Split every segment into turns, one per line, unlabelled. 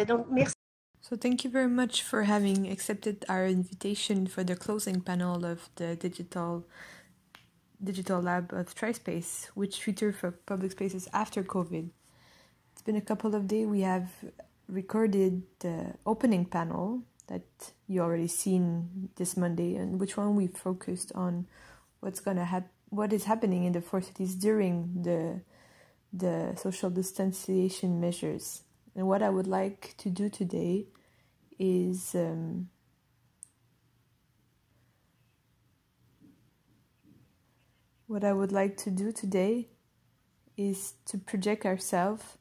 Donc, merci.
So thank you very much for having accepted our invitation for the closing panel of the digital lab of Tryspace, which future for public spaces after COVID. It's been a couple of days. We have recorded the opening panel that you already seen this Monday, and which one we focused on what is happening in the four cities during the social distanciation measures. And what I would like to do today is to project ourselves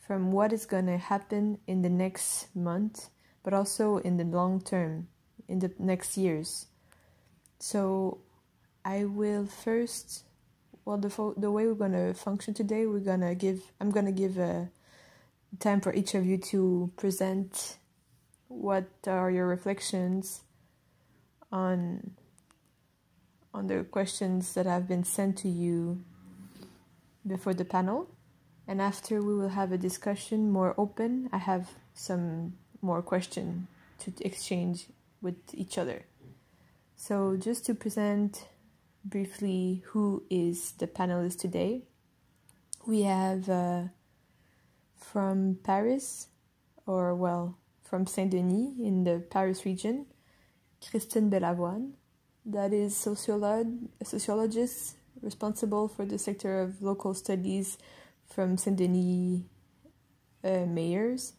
from what is going to happen in the next month, but also in the long term, in the next years. So I will first, the way we're going to function today, I'm going to give a time for each of you to present what are your reflections on the questions that have been sent to you before the panel. And after we will have a discussion more open. I have some more questions to exchange with each other. So just to present briefly who is the panelist today. We have from Paris, from Saint-Denis in the Paris region, Christine Bellavoine, that is a sociologist responsible for the sector of local studies from Saint-Denis mayors.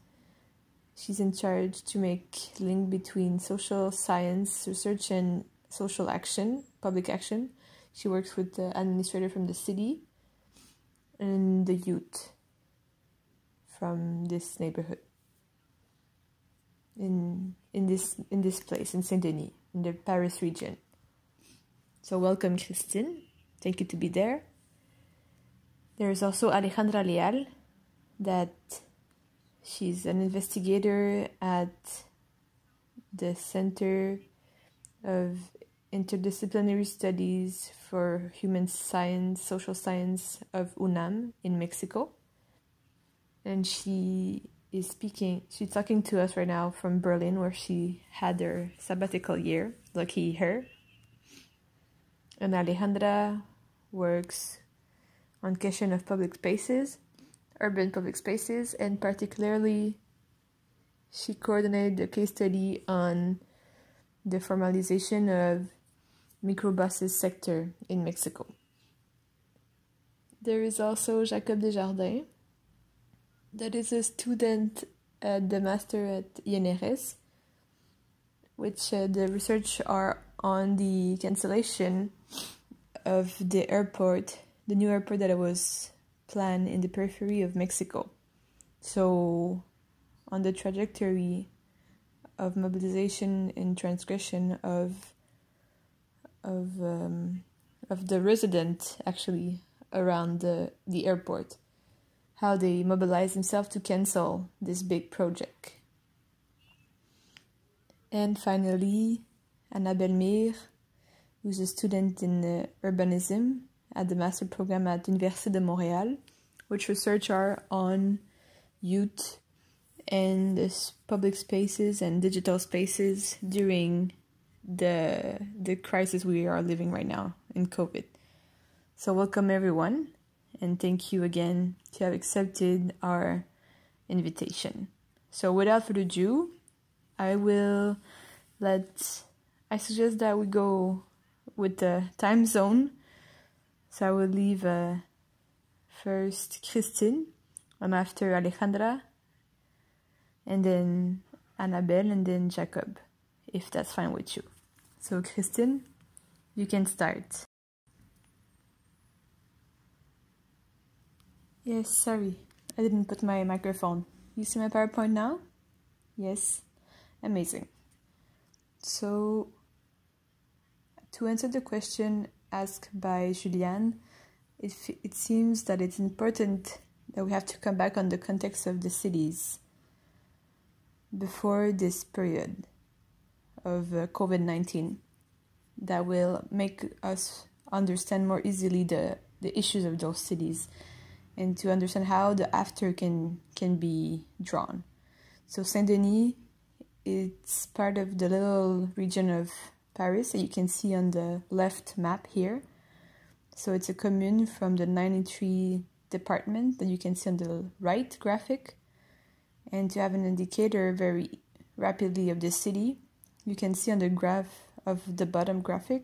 She's in charge to make link between social science research and social action, public action. She works with the administrator from the city and the youth from this neighborhood in this place in Saint-Denis in the Paris region. So welcome, Christine. Thank you to be there. There is also Alejandra Leal, that she's an investigator at the Center of Interdisciplinary Studies for Human Science, Social Science of UNAM in Mexico. And she's talking to us right now from Berlin, where she had her sabbatical year. Lucky her. And Alejandra works on question of public spaces, urban public spaces, and particularly she coordinated a case study on the formalization of microbuses sector in Mexico. There is also Jacob Desjardins, that is a student at the master at INRS, which the research are on the cancellation of the new airport that was planned in the periphery of Mexico. So on the trajectory of mobilization and transgression of the resident actually around the airport, how they mobilize themselves to cancel this big project. And finally, Annabelle Mir, who's a student in urbanism at the master program at Université de Montréal, which research are on youth and public spaces and digital spaces during the crisis we are living right now in COVID. So welcome everyone, and thank you again to have accepted our invitation. So without further ado, I suggest that we go with the time zone. So I will leave first Christine, and after Alejandra, and then Annabelle, and then Jacob, if that's fine with you. So Christine, you can start. Yes, sorry, I didn't put my microphone. You see my PowerPoint now? Yes, amazing. So, to answer the question asked by Julianne, it seems that it's important that we have to come back on the context of the cities before this period of COVID-19 that will make us understand more easily the issues of those cities and to understand how the after can be drawn. So Saint-Denis, it's part of the little region of Paris that you can see on the left map here. So it's a commune from the 93 department that you can see on the right graphic. And to have an indicator very rapidly of the city, you can see on the graph of the bottom graphic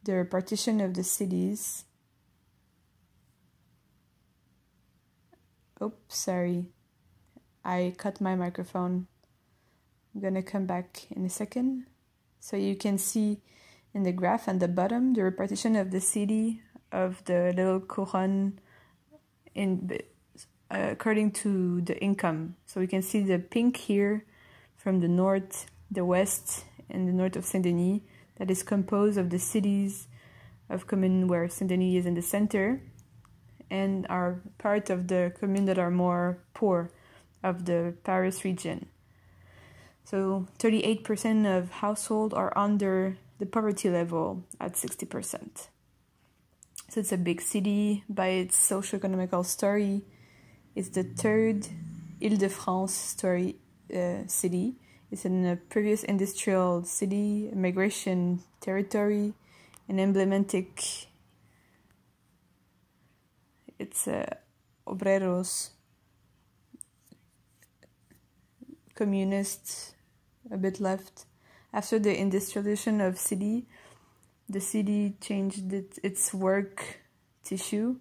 the partition of the cities. Oops, sorry. I cut my microphone. I'm gonna come back in a second. So you can see in the graph at the bottom the repartition of the city of the little couronne according to the income. So we can see the pink here from the north, the west, and the north of Saint-Denis that is composed of the cities of commune where Saint-Denis is in the center and are part of the commune that are more poor of the Paris region. So 38% of households are under the poverty level at 60%. So it's a big city by its socio-economical story. It's the third Île-de-France city. It's in a previous industrial city, migration territory, an emblematic. It's obreros, communist, a bit left. After the industrialization of city, the city changed its work tissue.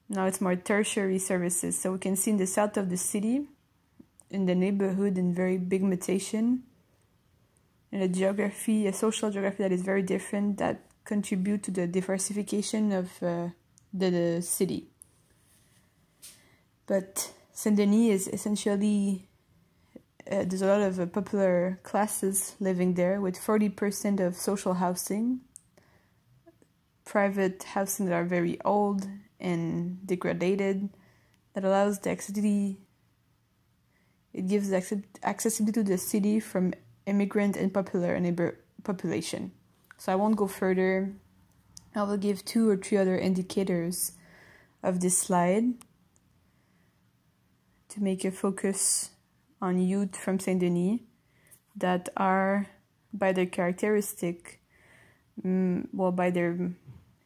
Now it's more tertiary services. So we can see in the south of the city, in the neighborhood, in very big mutation, and a geography, a social geography that is very different that contribute to the diversification of the city. But Saint-Denis is essentially, there's a lot of popular classes living there with 40% of social housing, private housing that are very old and degraded, that allows the accessibility, it gives accessibility to the city from immigrant and popular neighbor population. So I won't go further. I will give 2 or 3 other indicators of this slide to make a focus on youth from Saint-Denis that are, by their characteristic, by their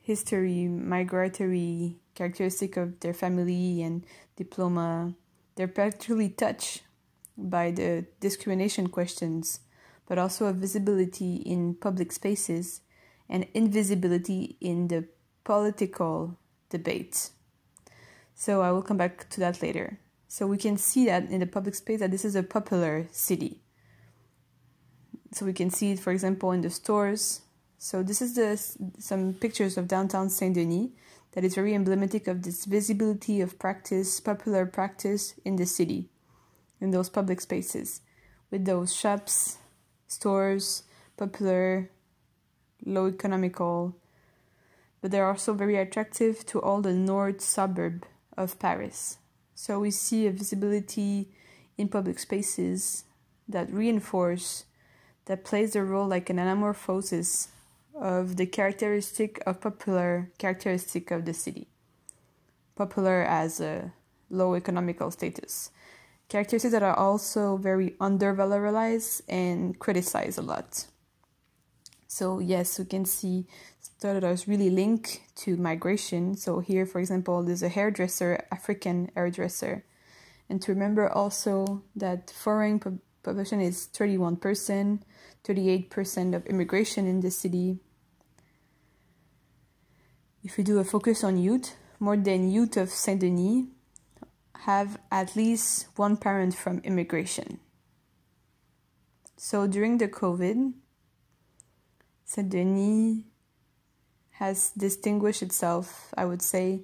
history, migratory characteristic of their family and diploma, they're particularly touched by the discrimination questions, but also a visibility in public spaces and invisibility in the political debate. So I will come back to that later. So we can see that in the public space that this is a popular city. So we can see it, for example, in the stores. So this is some pictures of downtown Saint-Denis that is very emblematic of this visibility of practice, popular practice in the city, in those public spaces, with those shops, stores, popular, low economical, but they're also very attractive to all the north suburb of Paris. So we see a visibility in public spaces that reinforce, that plays a role like an anamorphosis of the characteristic of popular characteristic of the city. Popular as a low economical status. Characteristics that are also very undervalorized and criticized a lot. So yes, we can see that is really linked to migration. So here, for example, there's a hairdresser, African hairdresser. And to remember also that foreign population is 31%, 38% of immigration in the city. If we do a focus on youth, more than youth of Saint-Denis have at least one parent from immigration. So during the COVID, Saint-Denis has distinguished itself, I would say,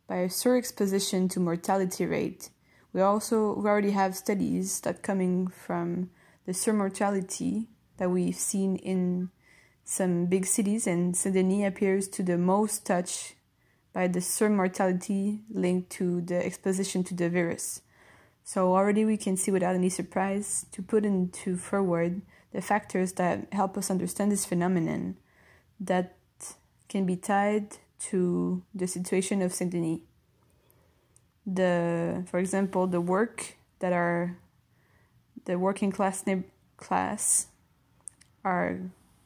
by a surexposition to mortality rate. We already have studies that coming from the surmortality that we've seen in some big cities, and Saint-Denis appears to the most touched by the surmortality linked to the exposition to the virus. So already we can see without any surprise to put into forward the factors that help us understand this phenomenon that can be tied to the situation of Saint-Denis. For example, the work that are the working class are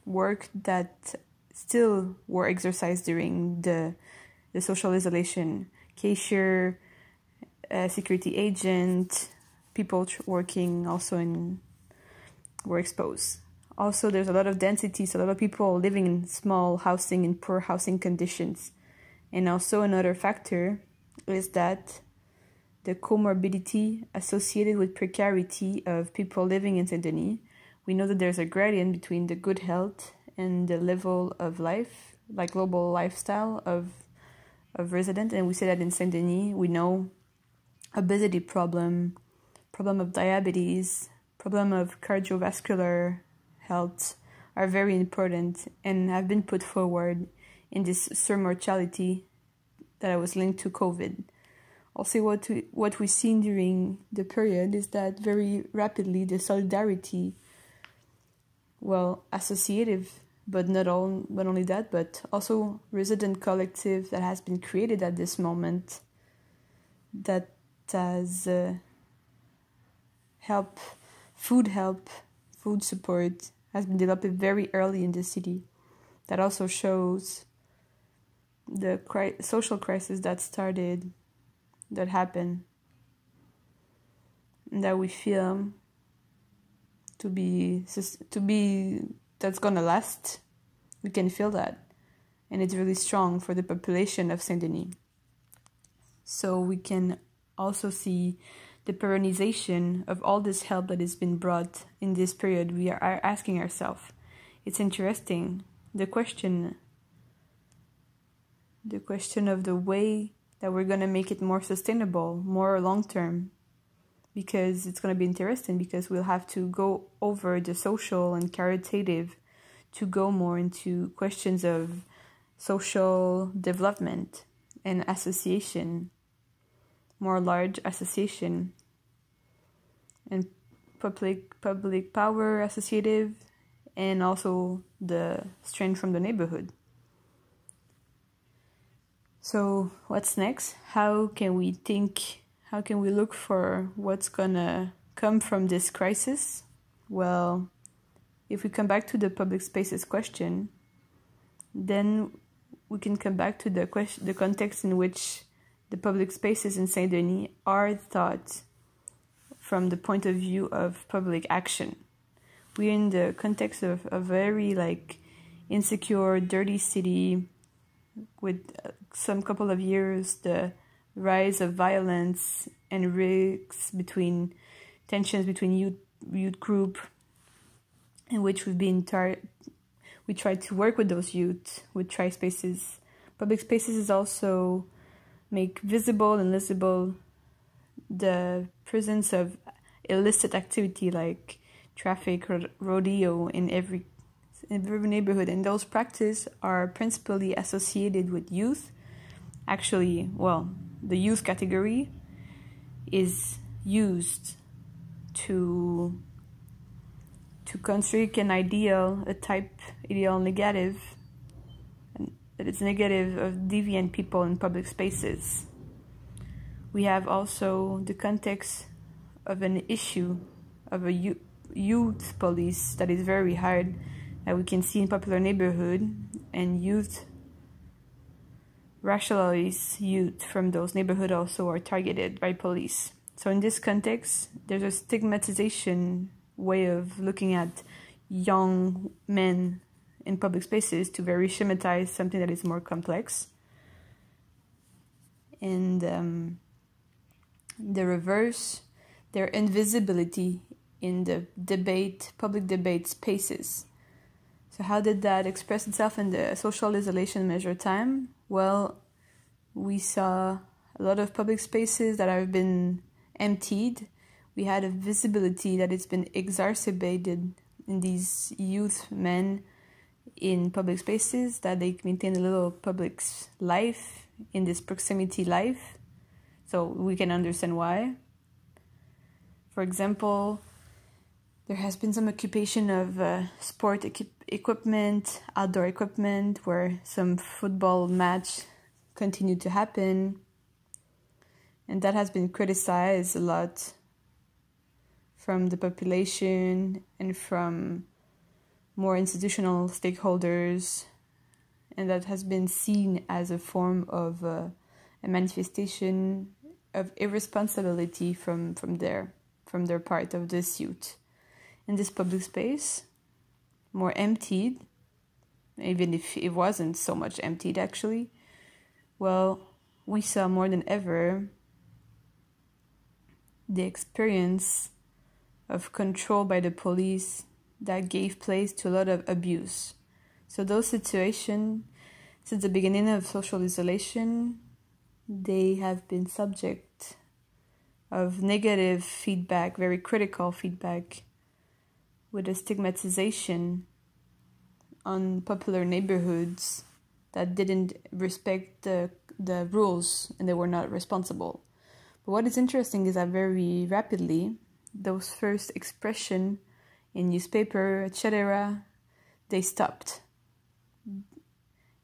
work that still were exercised during the social isolation. Cashier, security agent, people working also were exposed. Also, there's a lot of density, so a lot of people living in small housing and poor housing conditions. And also another factor is that the comorbidity associated with precarity of people living in Saint-Denis. We know that there's a gradient between the good health and the level of life, like global lifestyle of residents. And we say that in Saint-Denis, we know obesity problem of diabetes, problem of cardiovascular health are very important and have been put forward in this surmortality that was linked to COVID. Also, what we've seen during the period is that very rapidly the solidarity, associative, but not only that, but also resident collective that has been created at this moment that has food support has been developed very early in the city. That also shows the social crisis that happened, and that we feel to be that's gonna last. We can feel that, and it's really strong for the population of Saint-Denis. So we can also see the periodization of all this help that has been brought in this period. We are asking ourselves, it's interesting, the question of the way that we're going to make it more sustainable, more long-term, because it's going to be interesting, because we'll have to go over the social and caritative to go more into questions of social development and association, more large association, and public power associative, and also the strength from the neighborhood. So what's next? How can we look for what's gonna come from this crisis? Well, if we come back to the public spaces question, then we can come back to the context in which the public spaces in Saint-Denis are thought from the point of view of public action. We're in the context of a very insecure, dirty city with some couple of years, the rise of violence and risks tensions between youth group, in which we tried to work with those youth with Tryspaces. Public spaces is also make visible and lisible the presence of illicit activity like traffic, rodeo in every neighborhood, and those practices are principally associated with youth. Actually, the youth category is used to construct an ideal negative, and that it's negative of deviant people in public spaces. We have also the context of an issue of a youth police that is very hard, that we can see in popular neighborhood, and youth racialized youth from those neighborhoods also are targeted by police. So in this context, there's a stigmatization way of looking at young men in public spaces to very schematize something that is more complex. And the reverse, their invisibility in the public debate spaces. So how did that express itself in the social isolation measure time? Well, we saw a lot of public spaces that have been emptied. We had a visibility that has been exacerbated in these youth men in public spaces, that they maintain a little public life in this proximity life. So we can understand why. For example, there has been some occupation of sport equipment, outdoor equipment, where some football match continued to happen. And that has been criticized a lot from the population and from more institutional stakeholders, and that has been seen as a form of a manifestation of irresponsibility from their part of this youth. In this public space, more emptied, even if it wasn't so much emptied actually, well, we saw more than ever the experience of control by the police that gave place to a lot of abuse. So those situations, since the beginning of social isolation, they have been subject of negative feedback, very critical feedback, with a stigmatization on popular neighborhoods that didn't respect the rules and they were not responsible. But what is interesting is that very rapidly, those first expression in newspaper, etc., they stopped.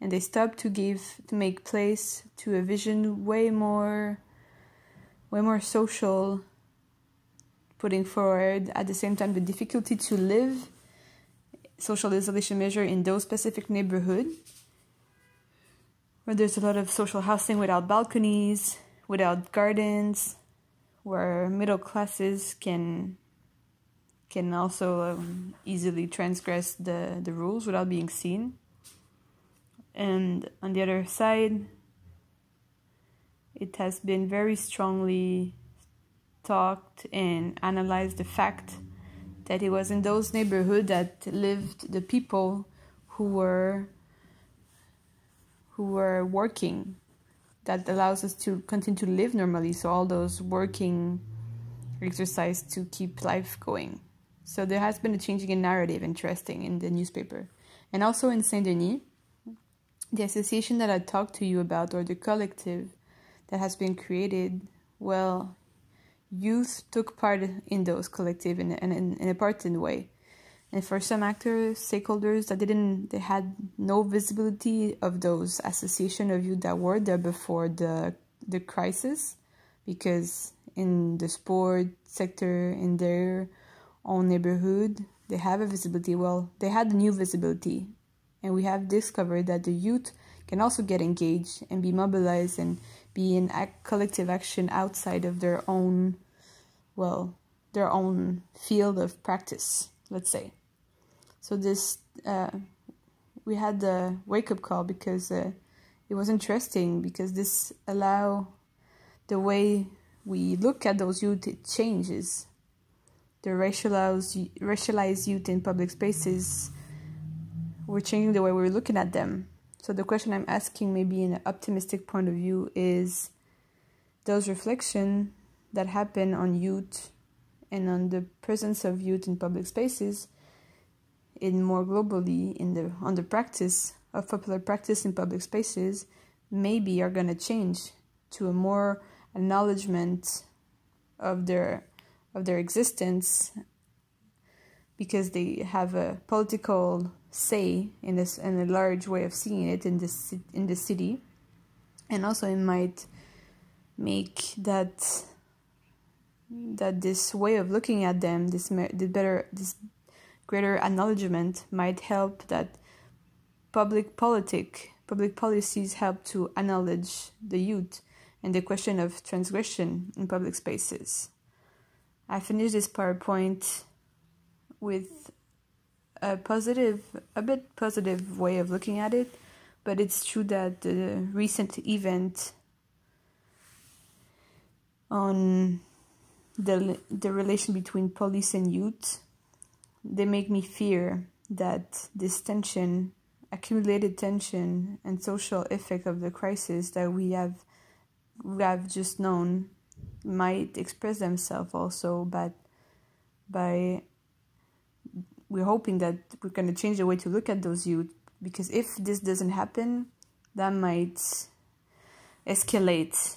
And they stopped to make place to a vision way more social, putting forward at the same time the difficulty to live social isolation measure in those specific neighborhood where there's a lot of social housing without balconies, without gardens, where middle classes can also easily transgress the rules without being seen. And on the other side, it has been very strongly talked and analyzed the fact that it was in those neighborhoods that lived the people who were working, that allows us to continue to live normally. So all those working exercise to keep life going. So there has been a changing in narrative, interesting, in the newspaper. And also in Saint-Denis, the association that I talked to you about, or the collective that has been created, well, youth took part in those collective in a important way. And for some actors, stakeholders they had no visibility of those association of youth that were there before the crisis, because in the sport sector, in their own neighborhood, they have a visibility. Well, they had a new visibility, and we have discovered that the youth can also get engaged and be mobilized and be in collective action outside of their own field of practice, let's say. So this, we had the wake-up call because it was interesting, because this allow the way we look at those youth, it changes. The racialized youth in public spaces, we're changing the way we're looking at them. So the question I'm asking, maybe in an optimistic point of view, is those reflections that happen on youth and on the presence of youth in public spaces, in more globally on the practice of popular practice in public spaces, maybe are going to change to a more acknowledgement of their existence, because they have a political say in this, and a large way of seeing it in the city. And also it might make that this way of looking at them, this greater acknowledgement, might help that public policies help to acknowledge the youth and the question of transgression in public spaces. I finished this PowerPoint with a bit positive way of looking at it, but it's true that the recent event on the relation between police and youth, they make me fear that this tension, accumulated tension and social effect of the crisis that we have just known, might express themselves also, but by we're hoping that we're going to change the way to look at those youth, because if this doesn't happen, that might escalate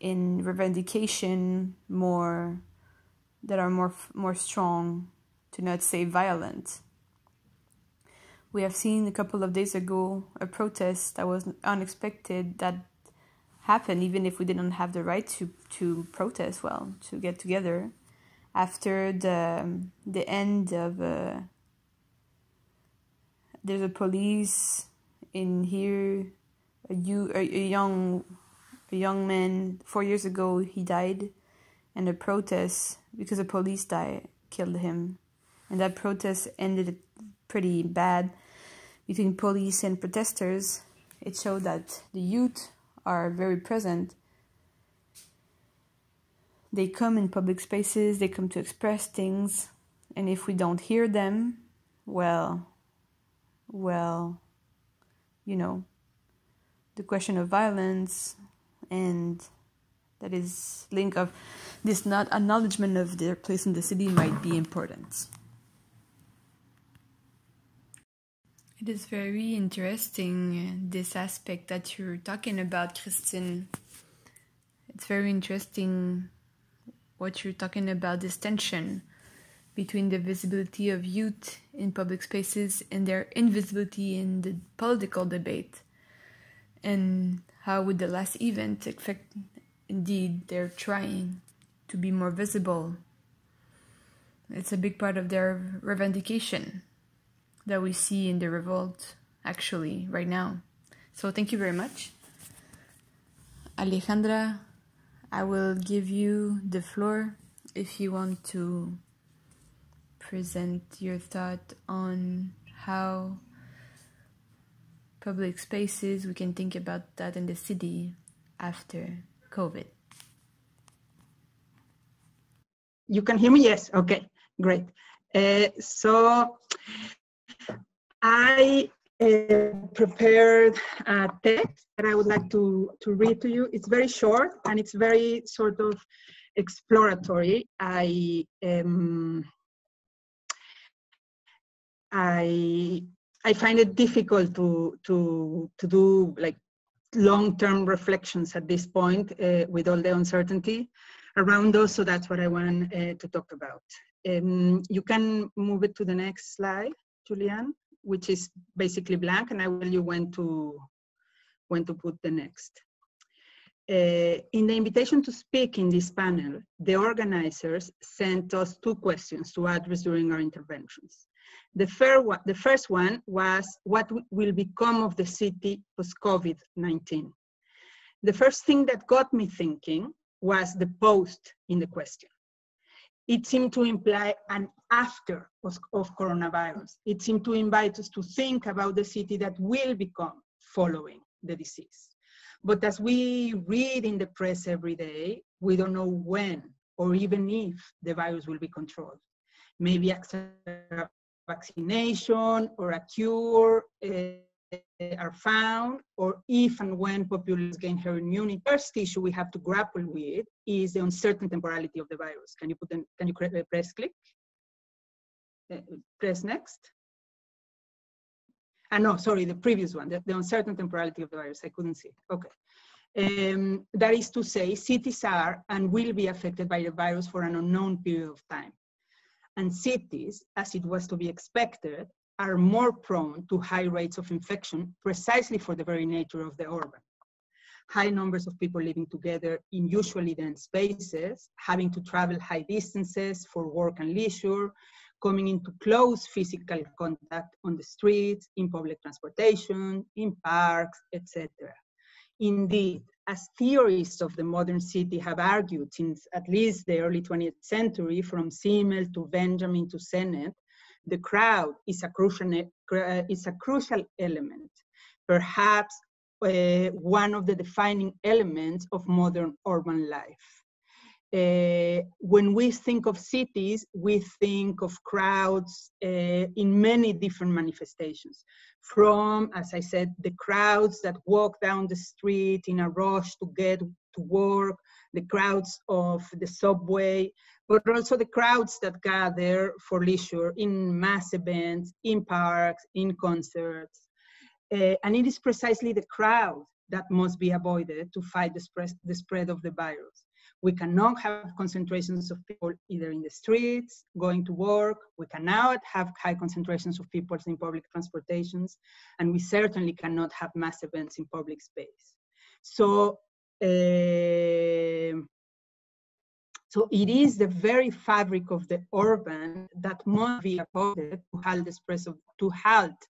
in revendication that are more strong, to not say violent. We have seen a couple of days ago a protest that was unexpected, that happened even if we didn't have the right to protest, to get together. after the end of there's a police in here, a young man. 4 years ago he died, and a protest because the police killed him, and that protest ended pretty bad between police and protesters. It showed that the youth are very present. They come in public spaces, they come to express things, and if we don't hear them, well, you know, the question of violence and that is link of this not acknowledgement of their place in the city might be important. It is very interesting, this aspect that you're talking about, Christine. It's very interesting what you're talking about, this tension between the visibility of youth in public spaces and their invisibility in the political debate, and how with the last event, indeed, they're trying to be more visible. It's a big part of their revendication that we see in the revolt, actually, right now. So thank you very much. Alejandra, I will give you the floor if you want to present your thought on how public spaces, we can think about that in the city after COVID.
You can hear me? Yes. Okay, great. So I prepared a text that I would like to read to you. It's very short and it's very sort of exploratory. I find it difficult to do like long-term reflections at this point with all the uncertainty around those. So that's what I want to talk about. You can move it to the next slide, Julianne, which is basically blank, and I will tell you when to put the next. In the invitation to speak in this panel, the organizers sent us 2 questions to address during our interventions. The first one was, what will become of the city post-COVID-19? The first thing that got me thinking was the post in the question. It seemed to imply an after of coronavirus. It seemed to invite us to think about the city that will become following the disease. But as we read in the press every day, we don't know when or even if the virus will be controlled. Maybe a vaccination or a cure are found, or if and when populations gain herd immunity. The first issue we have to grapple with is the uncertain temporality of the virus. Can you press click? Press next. No, sorry, the previous one, the uncertain temporality of the virus. I couldn't see. Okay. That is to say, cities are and will be affected by the virus for an unknown period of time. And cities, as it was to be expected, are more prone to high rates of infection precisely for the very nature of the urban. High numbers of people living together in usually dense spaces, having to travel high distances for work and leisure, coming into close physical contact on the streets, in public transportation, in parks, etc. Indeed, as theorists of the modern city have argued since at least the early 20th century, from Simmel to Benjamin to Sennett, the crowd is a crucial element, perhaps one of the defining elements of modern urban life. When we think of cities, we think of crowds in many different manifestations. From, as I said, the crowds that walk down the street in a rush to get to work, the crowds of the subway, but also the crowds that gather for leisure in mass events, in parks, in concerts. And it is precisely the crowd that must be avoided to fight the spread of the virus. We cannot have concentrations of people either in the streets, going to work. We cannot have high concentrations of people in public transportations, and we certainly cannot have mass events in public space. So So it is the very fabric of the urban that must be avoided to halt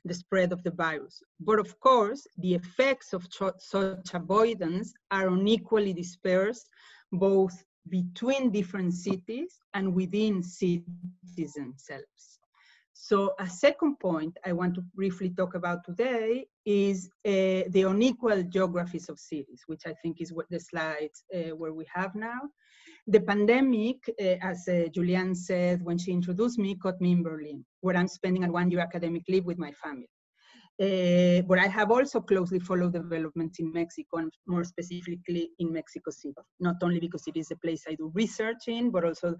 the spread of the virus. But of course, the effects of such avoidance are unequally dispersed, both between different cities and within cities themselves. So a second point I want to briefly talk about today is the unequal geographies of cities, which I think is what the slides where we have now. The pandemic, as Julianne said when she introduced me, caught me in Berlin, where I'm spending a one-year academic leave with my family. But I have also closely followed developments in Mexico, and more specifically in Mexico City, not only because it is a place I do research in, but also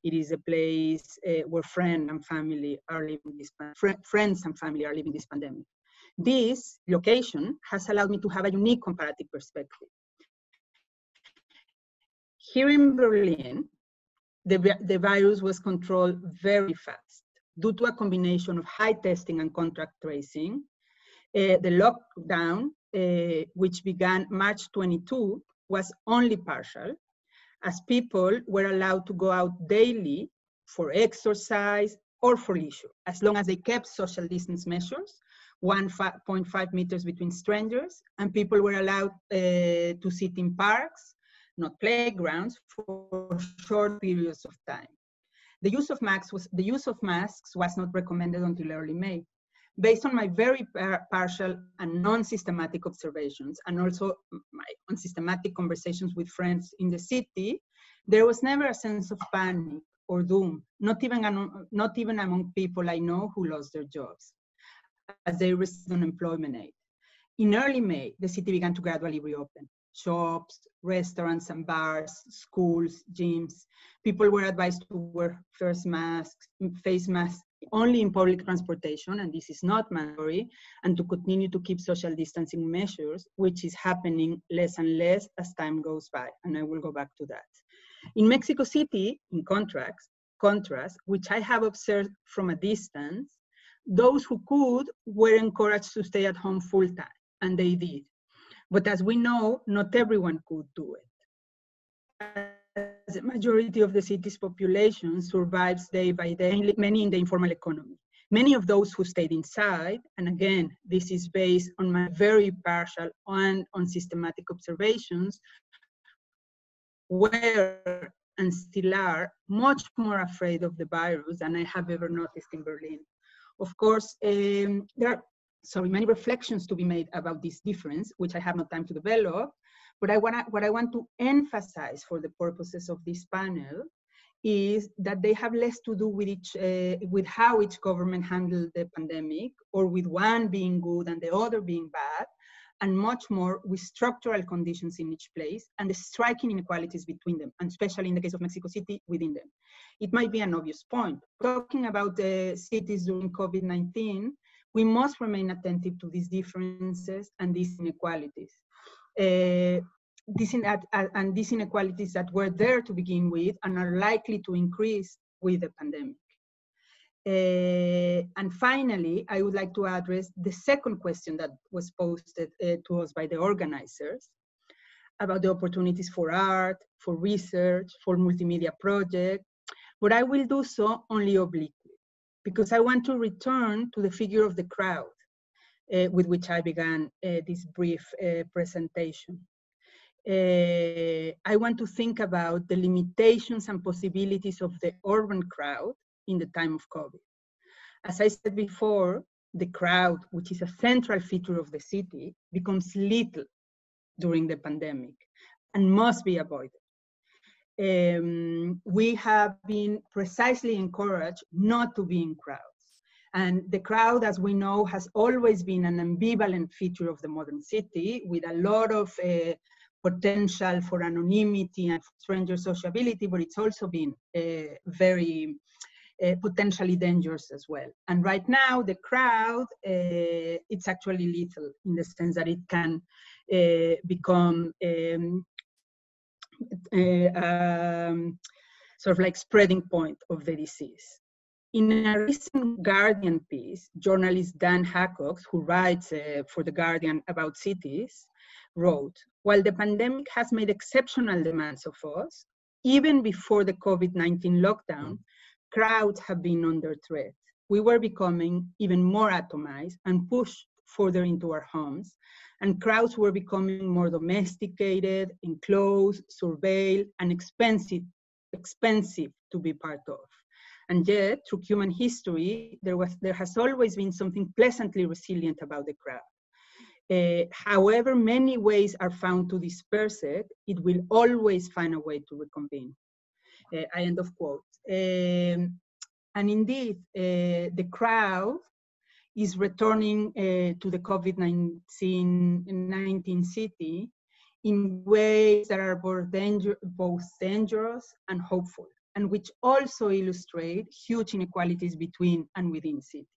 it is a place where friends and family are living this pandemic. This location has allowed me to have a unique comparative perspective. Here in Berlin, the virus was controlled very fast due to a combination of high testing and contact tracing. The lockdown, which began March 22, was only partial, as people were allowed to go out daily for exercise or for leisure, as long as they kept social distance measures, 1.5 meters between strangers, and people were allowed to sit in parks, not playgrounds, for short periods of time. The use of masks was not recommended until early May. Based on my very partial and non-systematic observations, and also my unsystematic conversations with friends in the city, there was never a sense of panic or doom, not even among people I know who lost their jobs, as they received unemployment aid. In early May, the city began to gradually reopen. Shops, restaurants and bars, schools, gyms. People were advised to wear face masks only in public transportation, and this is not mandatory, and to continue to keep social distancing measures, which is happening less and less as time goes by, and I will go back to that. In Mexico City, in contrast, which I have observed from a distance, those who could were encouraged to stay at home full time, and they did. But as we know, not everyone could do it. As the majority of the city's population survives day by day, many in the informal economy. Many of those who stayed inside, and again, this is based on my very partial and unsystematic observations, were and still are much more afraid of the virus than I have ever noticed in Berlin. Of course, there are many reflections to be made about this difference, which I have no time to develop. But what I want to emphasize for the purposes of this panel is that they have less to do with how each government handled the pandemic, or with one being good and the other being bad, and much more with structural conditions in each place and the striking inequalities between them, and especially in the case of Mexico City, within them. It might be an obvious point. Talking about the cities during COVID-19, we must remain attentive to these differences and these inequalities. These inequalities that were there to begin with and are likely to increase with the pandemic. And finally, I would like to address the second question that was posted to us by the organizers about the opportunities for art, for research, for multimedia projects, but I will do so only obliquely, because I want to return to the figure of the crowd with which I began this brief presentation. I want to think about the limitations and possibilities of the urban crowd in the time of COVID. As I said before, the crowd, which is a central feature of the city, becomes little during the pandemic and must be avoided. We have been precisely encouraged not to be in crowds. And the crowd, as we know, has always been an ambivalent feature of the modern city, with a lot of potential for anonymity and for stranger sociability, but it's also been very potentially dangerous as well. And right now, the crowd, it's actually lethal in the sense that it can become sort of like spreading point of the disease. In a recent Guardian piece, journalist Dan Hackox, who writes for The Guardian about cities, wrote, while the pandemic has made exceptional demands of us, even before the COVID-19 lockdown, crowds have been under threat. We were becoming even more atomized and pushed further into our homes, and crowds were becoming more domesticated, enclosed, surveilled, and expensive to be part of. And yet, through human history, there has always been something pleasantly resilient about the crowd. However many ways are found to disperse it, it will always find a way to reconvene. I end of quote. And indeed, the crowd is returning to the COVID-19 city in ways that are both dangerous and hopeful, and which also illustrate huge inequalities between and within cities.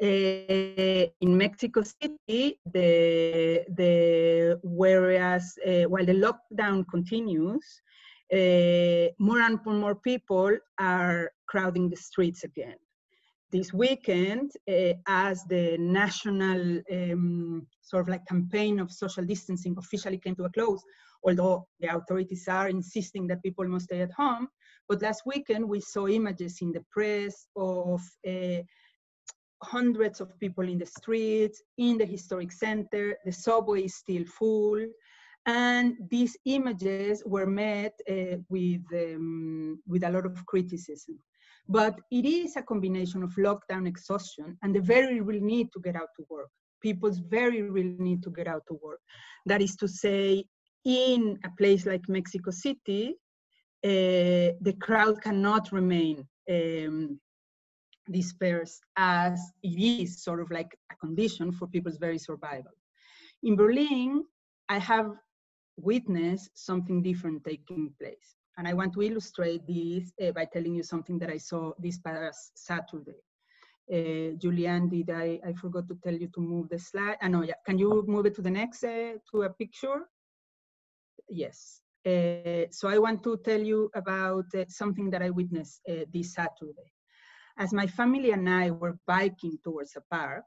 In Mexico City, while the lockdown continues, more and more people are crowding the streets again. This weekend, as the national sort of like campaign of social distancing officially came to a close, although the authorities are insisting that people must stay at home, but last weekend we saw images in the press of hundreds of people in the streets, in the historic center, the subway is still full, and these images were met with a lot of criticism. But it is a combination of lockdown exhaustion and the very real need to get out to work. People's very real need to get out to work. That is to say, in a place like Mexico City, the crowd cannot remain dispersed, as it is sort of like a condition for people's very survival. In Berlin, I have witnessed something different taking place. And I want to illustrate this by telling you something that I saw this past Saturday. Julianne, I forgot to tell you to move the slide. No, yeah, can you move it to the next, to a picture? Yes. So I want to tell you about something that I witnessed this Saturday. As my family and I were biking towards a park,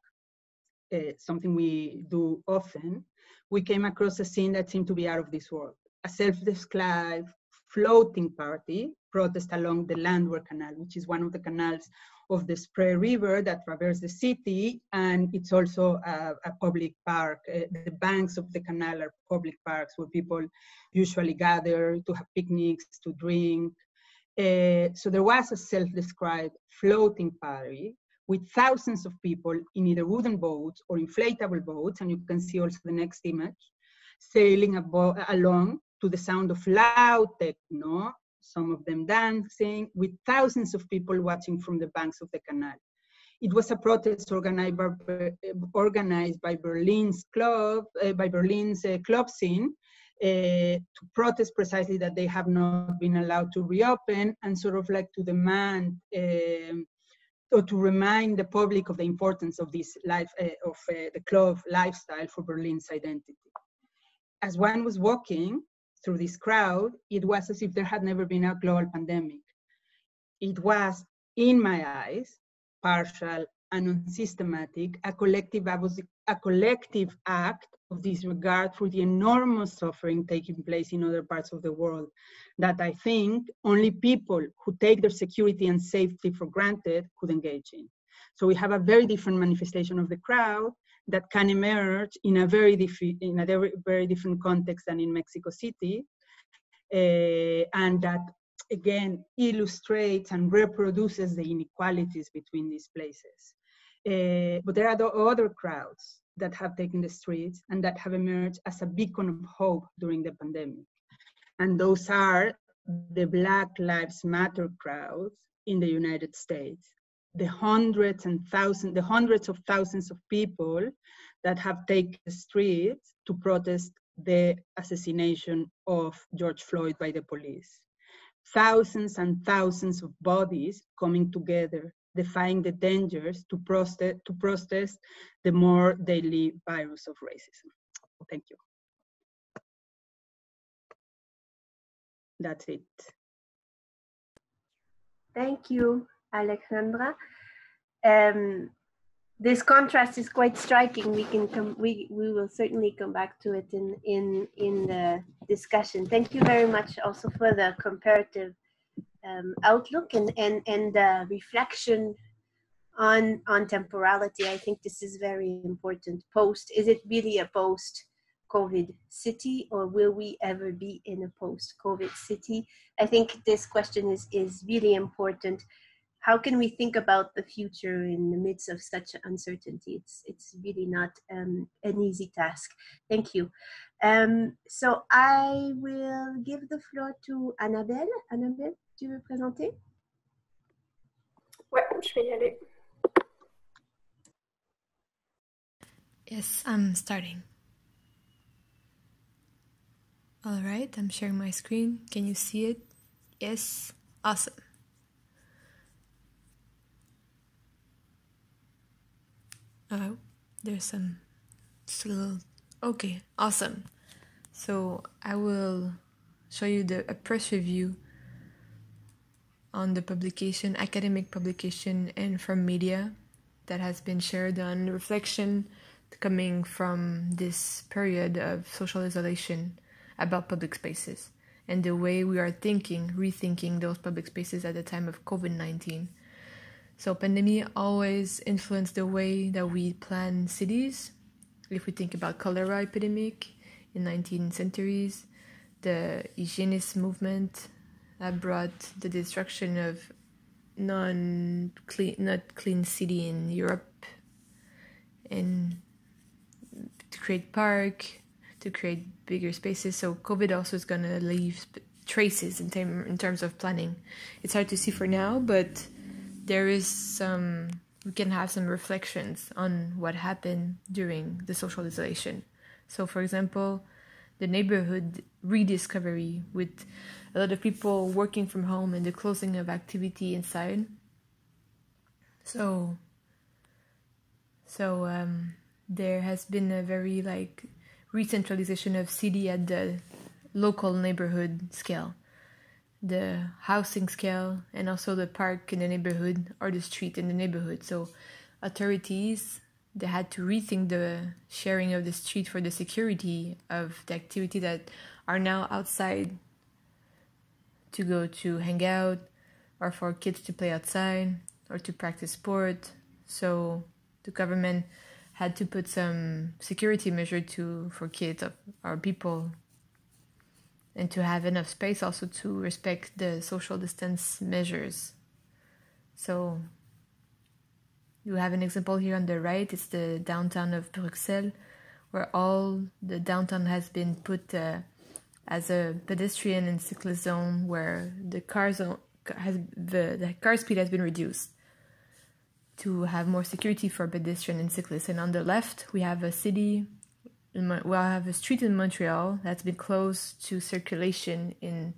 something we do often, we came across a scene that seemed to be out of this world. A self-described floating party protest along the Landwehr Canal, which is one of the canals of the Spree River that traverses the city, and it's also a public park. The banks of the canal are public parks where people usually gather to have picnics, to drink. So there was a self-described floating party with thousands of people in either wooden boats or inflatable boats, and you can see also the next image, sailing along to the sound of loud techno, some of them dancing, with thousands of people watching from the banks of the canal. It was a protest organized by Berlin's club scene to protest precisely that they have not been allowed to reopen, and sort of like to demand or to remind the public of the importance of this life the club lifestyle for Berlin's identity. As one was walking through this crowd, it was as if there had never been a global pandemic. It was, in my eyes, partial and unsystematic, a collective act of disregard for the enormous suffering taking place in other parts of the world that I think only people who take their security and safety for granted could engage in. So we have a very different manifestation of the crowd that can emerge in a very different context than in Mexico City, and that again illustrates and reproduces the inequalities between these places. But there are other crowds that have taken the streets and that have emerged as a beacon of hope during the pandemic. And those are the Black Lives Matter crowds in the United States. The hundreds of thousands of people that have taken the streets to protest the assassination of George Floyd by the police. Thousands and thousands of bodies coming together, defying the dangers to protest the more deadly virus of racism. Thank you. That's it.
Thank you. Alejandra. This contrast is quite striking. We will certainly come back to it in the discussion. Thank you very much also for the comparative outlook and reflection on temporality. I think this is very important. Is it really a post-COVID city, or will we ever be in a post-COVID city? I think this question is really important. How can we think about the future in the midst of such uncertainty? It's really not an easy task. Thank you. So I will give the floor to Annabelle. Annabelle, tu veux présenter?
Ouais, je vais y aller.
Yes, I'm starting. All right, I'm sharing my screen. Can you see it? Yes, awesome. Oh, there's some little... Okay, awesome. So I will show you a press review on the publication, academic publication, and from media that has been shared on reflection coming from this period of social isolation about public spaces and the way we are rethinking those public spaces at the time of COVID-19. So pandemic always influenced the way that we plan cities. If we think about cholera epidemic in 19th centuries, the hygienist movement that brought the destruction of not clean city in Europe, and to create park, to create bigger spaces. So COVID also is going to leave traces in terms of planning. It's hard to see for now, but there is we can have some reflections on what happened during the social isolation. So for example, the neighborhood rediscovery with a lot of people working from home and the closing of activity inside. So there has been a very re-centralization of city at the local neighborhood scale, the housing scale, and also the park in the neighborhood or the street in the neighborhood. So authorities, they had to rethink the sharing of the street for the security of the activity that are now outside to go to hang out, or for kids to play outside or to practice sport. So the government had to put some security measure for kids or people, and to have enough space also to respect the social distance measures. So you have an example here on the right. It's the downtown of Bruxelles, where all the downtown has been put as a pedestrian and cyclist zone, where the car speed has been reduced to have more security for pedestrian and cyclists. And on the left, we have a street in Montreal that's been closed to circulation in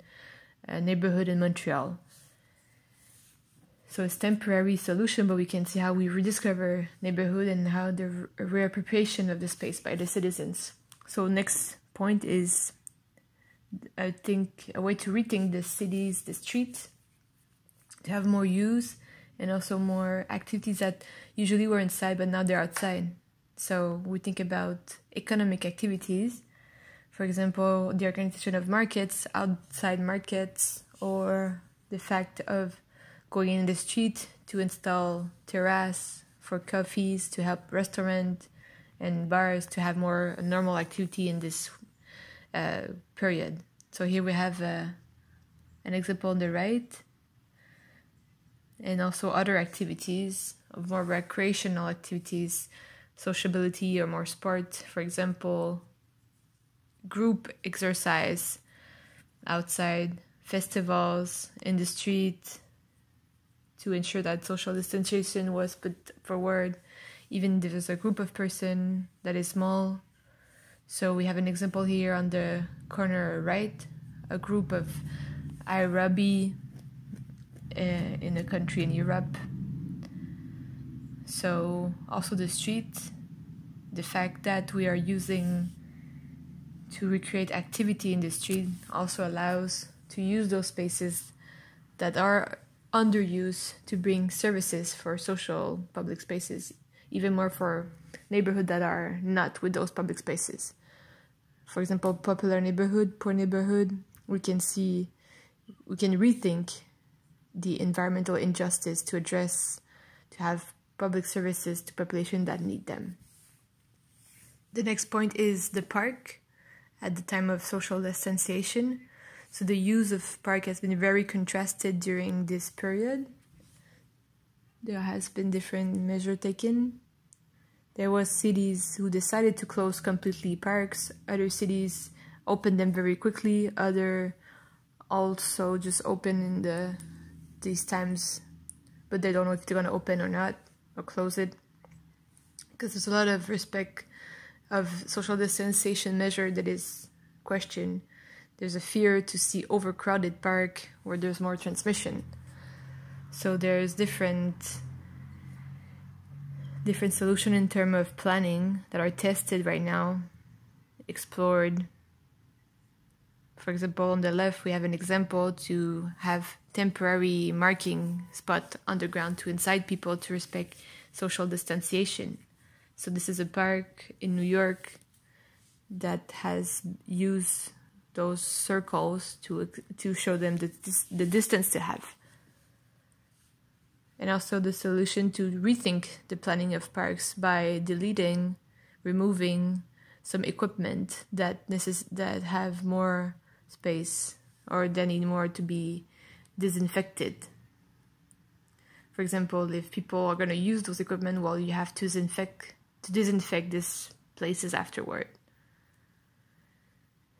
a neighborhood in Montreal. So it's temporary solution, but we can see how we rediscover neighborhood and how the reappropriation of the space by the citizens. So next point is, I think, a way to rethink the cities, the streets, to have more use and also more activities that usually were inside, but now they're outside. So we think about economic activities, for example, the organization of markets, outside markets, or the fact of going in the street to install terrace for coffees, to help restaurants and bars to have more normal activity in this period. So here we have an example on the right, and also other activities, more recreational activities, sociability or more sport, for example, group exercise outside, festivals in the street, to ensure that social distanciation was put forward, even if there's a group of person that is small. So we have an example here on the corner right, a group of aerobic in a country in Europe. So also the street, the fact that we are using to recreate activity in the street also allows to use those spaces that are underused to bring services for social public spaces, even more for neighborhoods that are not with those public spaces. For example, popular neighborhood, poor neighborhood, we can rethink the environmental injustice to have public services to population that need them. The next point is the park at the time of social distanciation. So the use of park has been very contrasted during this period. There has been different measures taken. There was cities who decided to close completely parks. Other cities opened them very quickly. Other also just open in these times, but they don't know if they're going to open or not, or close it. Because there's a lot of respect of social distanciation measure that is questioned. There's a fear to see overcrowded park where there's more transmission. So there's different solutions in terms of planning that are tested right now, explored. For example, on the left, we have an example to have temporary marking spot underground to incite people to respect social distanciation. So this is a park in New York that has used those circles to show them the distance to have. And also the solution to rethink the planning of parks by removing some equipment that have more space or that need more to be disinfected. For example, if people are going to use those equipment, well, you have to disinfect these places afterward.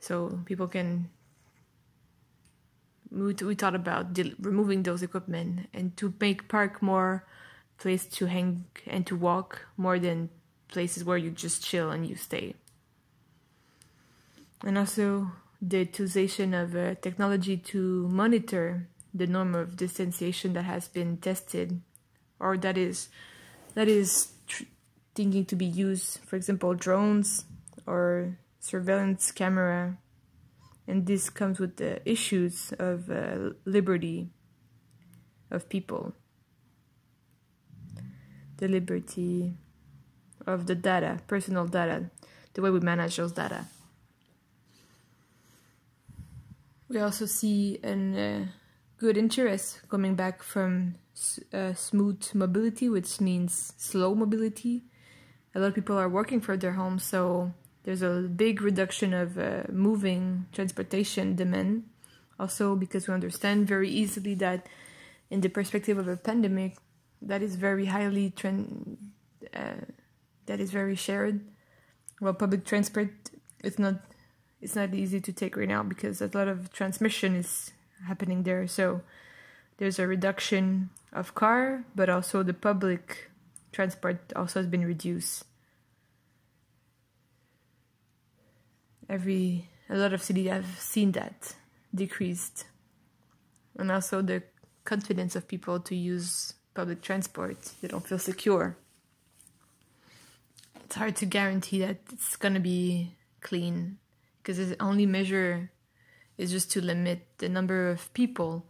So people can. We thought about removing those equipment and to make park more place to hang and to walk more than places where you just chill and you stay. And also the utilization of technology to monitor the norm of distanciation that has been tested, or that is thinking to be used. For example, drones or surveillance camera. And this comes with the issues of liberty of people, the liberty of the data, personal data, the way we manage those data. We also see a good interest coming back from smooth mobility, which means slow mobility. A lot of people are working from their homes, so there's a big reduction of moving transportation demand. Also because we understand very easily that in the perspective of a pandemic, that is very highly that is very shared. Well, public transport it's not easy to take right now because a lot of transmission is happening there. So there's a reduction of car, but also the public transport also has been reduced. A lot of cities have seen that decreased. And also the confidence of people to use public transport. They don't feel secure. It's hard to guarantee that it's going to be clean because the only measure is just to limit the number of people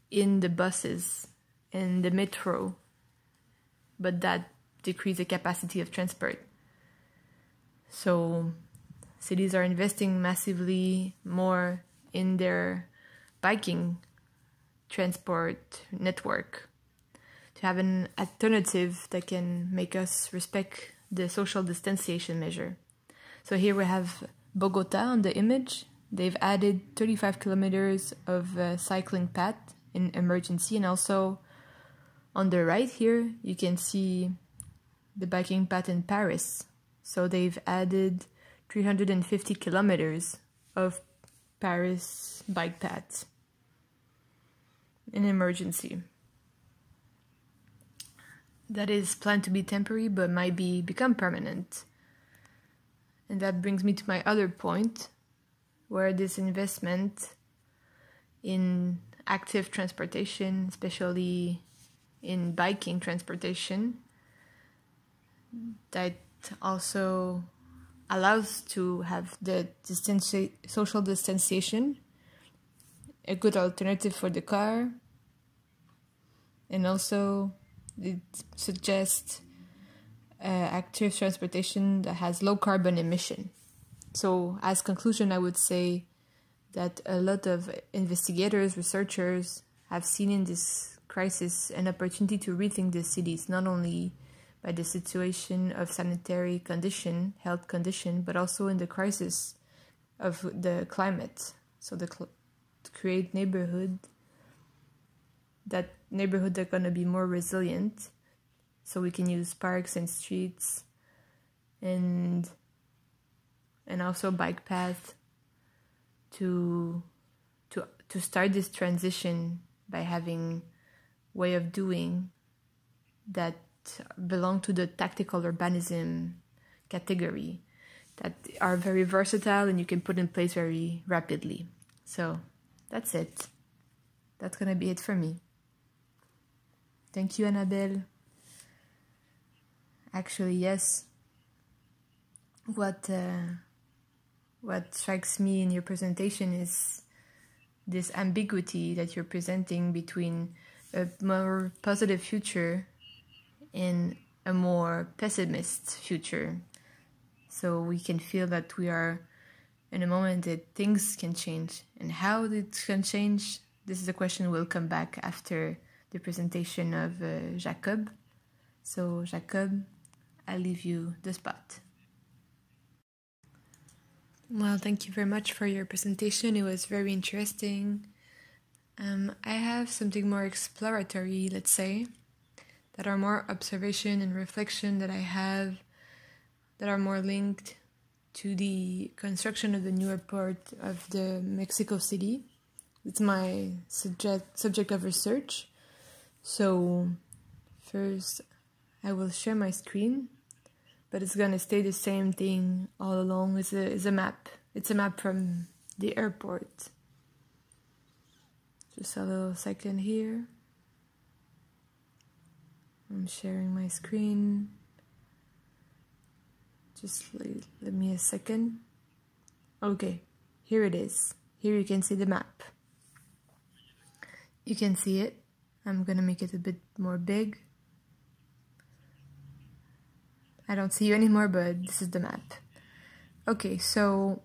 in the buses and the metro, but that decreases the capacity of transport. So cities are investing massively more in their biking transport network to have an alternative that can make us respect the social distanciation measure. So here we have Bogota on the image. They've added 35 kilometers of cycling path in emergency, and also on the right here you can see the biking path in Paris. So they've added 350 kilometers of Paris bike paths in emergency. That is planned to be temporary but might become permanent. And that brings me to my other point, where this investment in active transportation, especially in biking transportation, that also allows to have the social distanciation, a good alternative for the car, And also it suggests active transportation that has low carbon emission. So as conclusion, I would say that a lot of investigators, researchers have seen in this crisis an opportunity to rethink the cities, not only by the situation of sanitary condition, health condition, but also in the crisis of the climate. So to create neighborhood that are going to be more resilient, so we can use parks and streets and also bike paths to start this transition by having way of doing that belong to the tactical urbanism category, that are very versatile and you can put in place very rapidly. So that's it. That's gonna be it for me. Thank you, Annabelle. Actually, yes. What strikes me in your presentation is this ambiguity that you're presenting between a more positive future and a more pessimist future. So we can feel that we are in a moment that things can change. And how it can change, this is a question we'll come back after the presentation of Jacob. So Jacob, I'll leave you the spot. Well, thank you very much for your presentation. It was very interesting. I have something more exploratory, let's say, that are more observation and reflection that I have, that are more linked to the construction of the new airport of the Mexico City. It's my subject of research. So first, I will share my screen, but it's gonna stay the same thing all along. It's a map. It's a map from the airport. Just a little second here. I'm sharing my screen. Just let me a second. Okay, here it is. Here you can see the map. You can see it. I'm gonna make it a bit more big. I don't see you anymore, but this is the map. Okay, so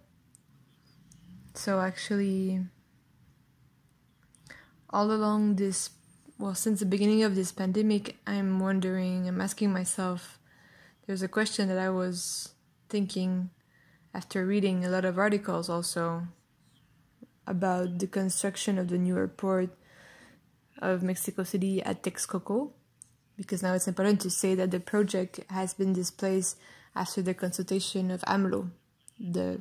actually, all along this, well, since the beginning of this pandemic, I'm asking myself, there's a question that I was thinking after reading a lot of articles also about the construction of the new airport of Mexico City at Texcoco, because now it's important to say that the project has been displaced after the consultation of AMLO. The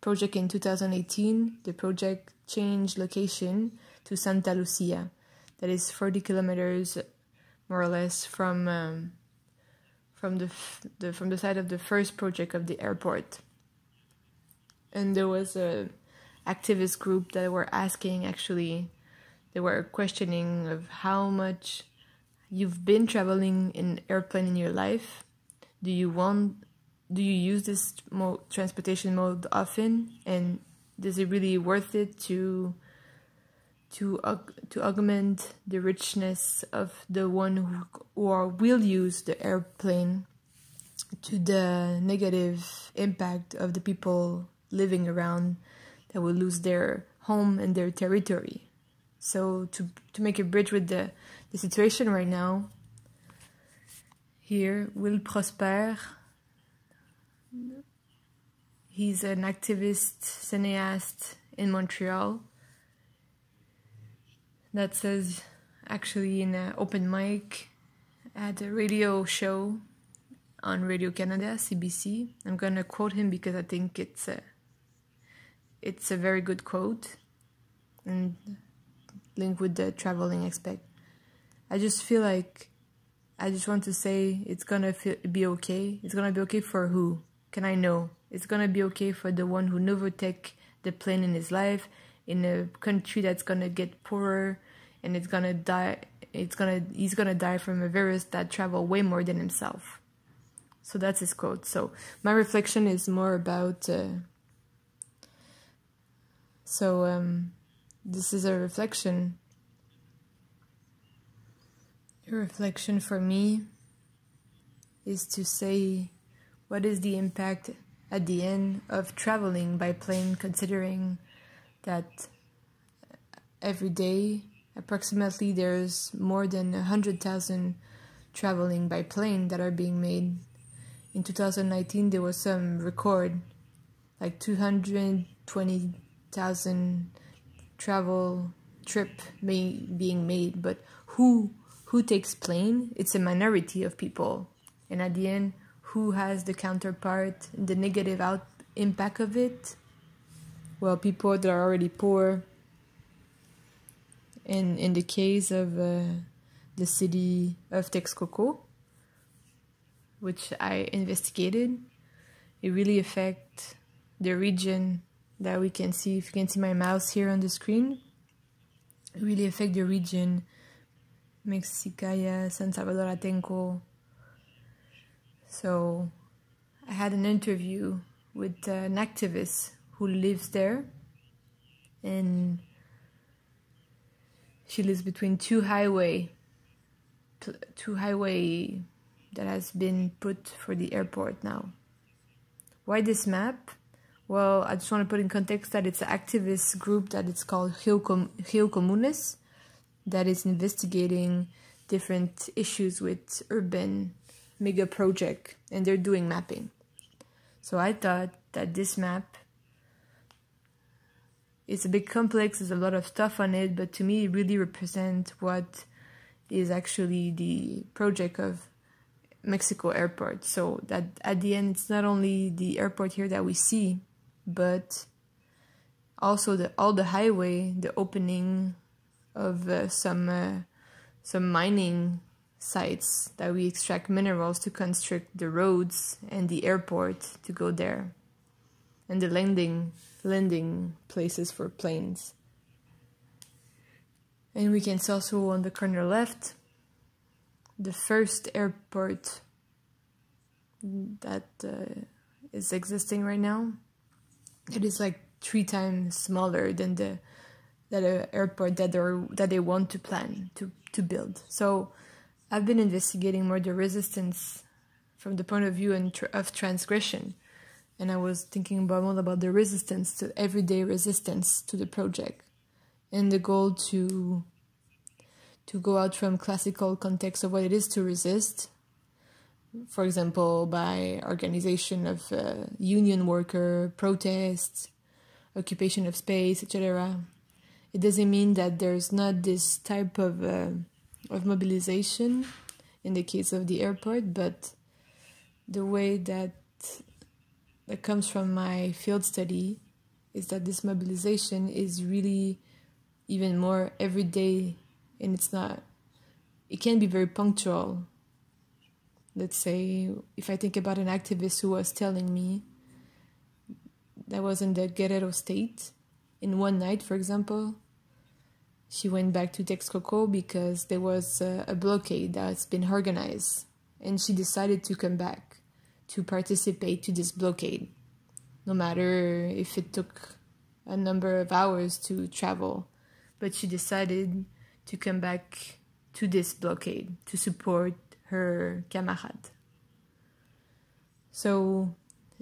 project in 2018, the project changed location to Santa Lucia, that is 40 kilometers more or less from the site of the first project of the airport. And there was a activist group that were asking, actually, they were questioning of how much you've been traveling in airplane in your life. Do you use this transportation mode often, and is it really worth it to augment the richness of the one who will use the airplane to the negative impact of the people living around that will lose their home and their territory? So to make a bridge with the situation right now, here, Will Prosper, he's an activist, cineast in Montreal, that says, actually in an open mic at a radio show on Radio Canada, CBC. I'm going to quote him because I think it's a very good quote and linked with the traveling aspect. I just feel like I just want to say it's going to be okay. It's going to be okay for who? Can I know? It's going to be okay for the one who never take the plane in his life, in a country that's going to get poorer, and it's going to die. He's going to die from a virus that travel way more than himself. So that's his quote. So my reflection is more about this is a reflection A reflection for me is to say, what is the impact at the end of traveling by plane, considering that every day approximately there's more than 100,000 traveling by plane that are being made. In 2019 there was some record, like 220,000 travel trip being made, but who takes plane? It's a minority of people, and at the end, who has the counterpart, the negative impact of it? Well, people that are already poor. And in the case of the city of Texcoco, which I investigated, it really affects the region that we can see. If you can see my mouse here on the screen, it really affects the region Mexicaya, San Salvador Atenco. So I had an interview with an activist who lives there, and she lives between two highway that has been put for the airport now. Why this map? Well, I just want to put in context that it's an activist group that it's called Geocomunes, that is investigating different issues with urban mega project, and they're doing mapping. So I thought that this map, it's a bit complex, there's a lot of stuff on it, but to me it really represents what is actually the project of Mexico airport. So that at the end it's not only the airport here that we see, but also all the highway, the opening of some mining sites that we extract minerals to construct the roads and the airport to go there, and the landing places for planes. And we can see also on the corner left the first airport that is existing right now. It is like 3 times smaller than the airport that they want to plan to build. So I've been investigating more the resistance from the point of view of transgression, and I was thinking more about the resistance, to everyday resistance to the project, and the goal to go out from classical context of what it is to resist. For example, by organization of union worker protests, occupation of space, etc. It doesn't mean that there's not this type of mobilization in the case of the airport, but the way that comes from my field study is that this mobilization is really even more everyday, and it can be very punctual. Let's say, if I think about an activist who was telling me that was in the Guerrero state, in one night, for example, she went back to Texcoco because there was a blockade that's been organized, and she decided to come back to participate to this blockade, no matter if it took a number of hours to travel. But she decided to come back to this blockade to support her camarade. So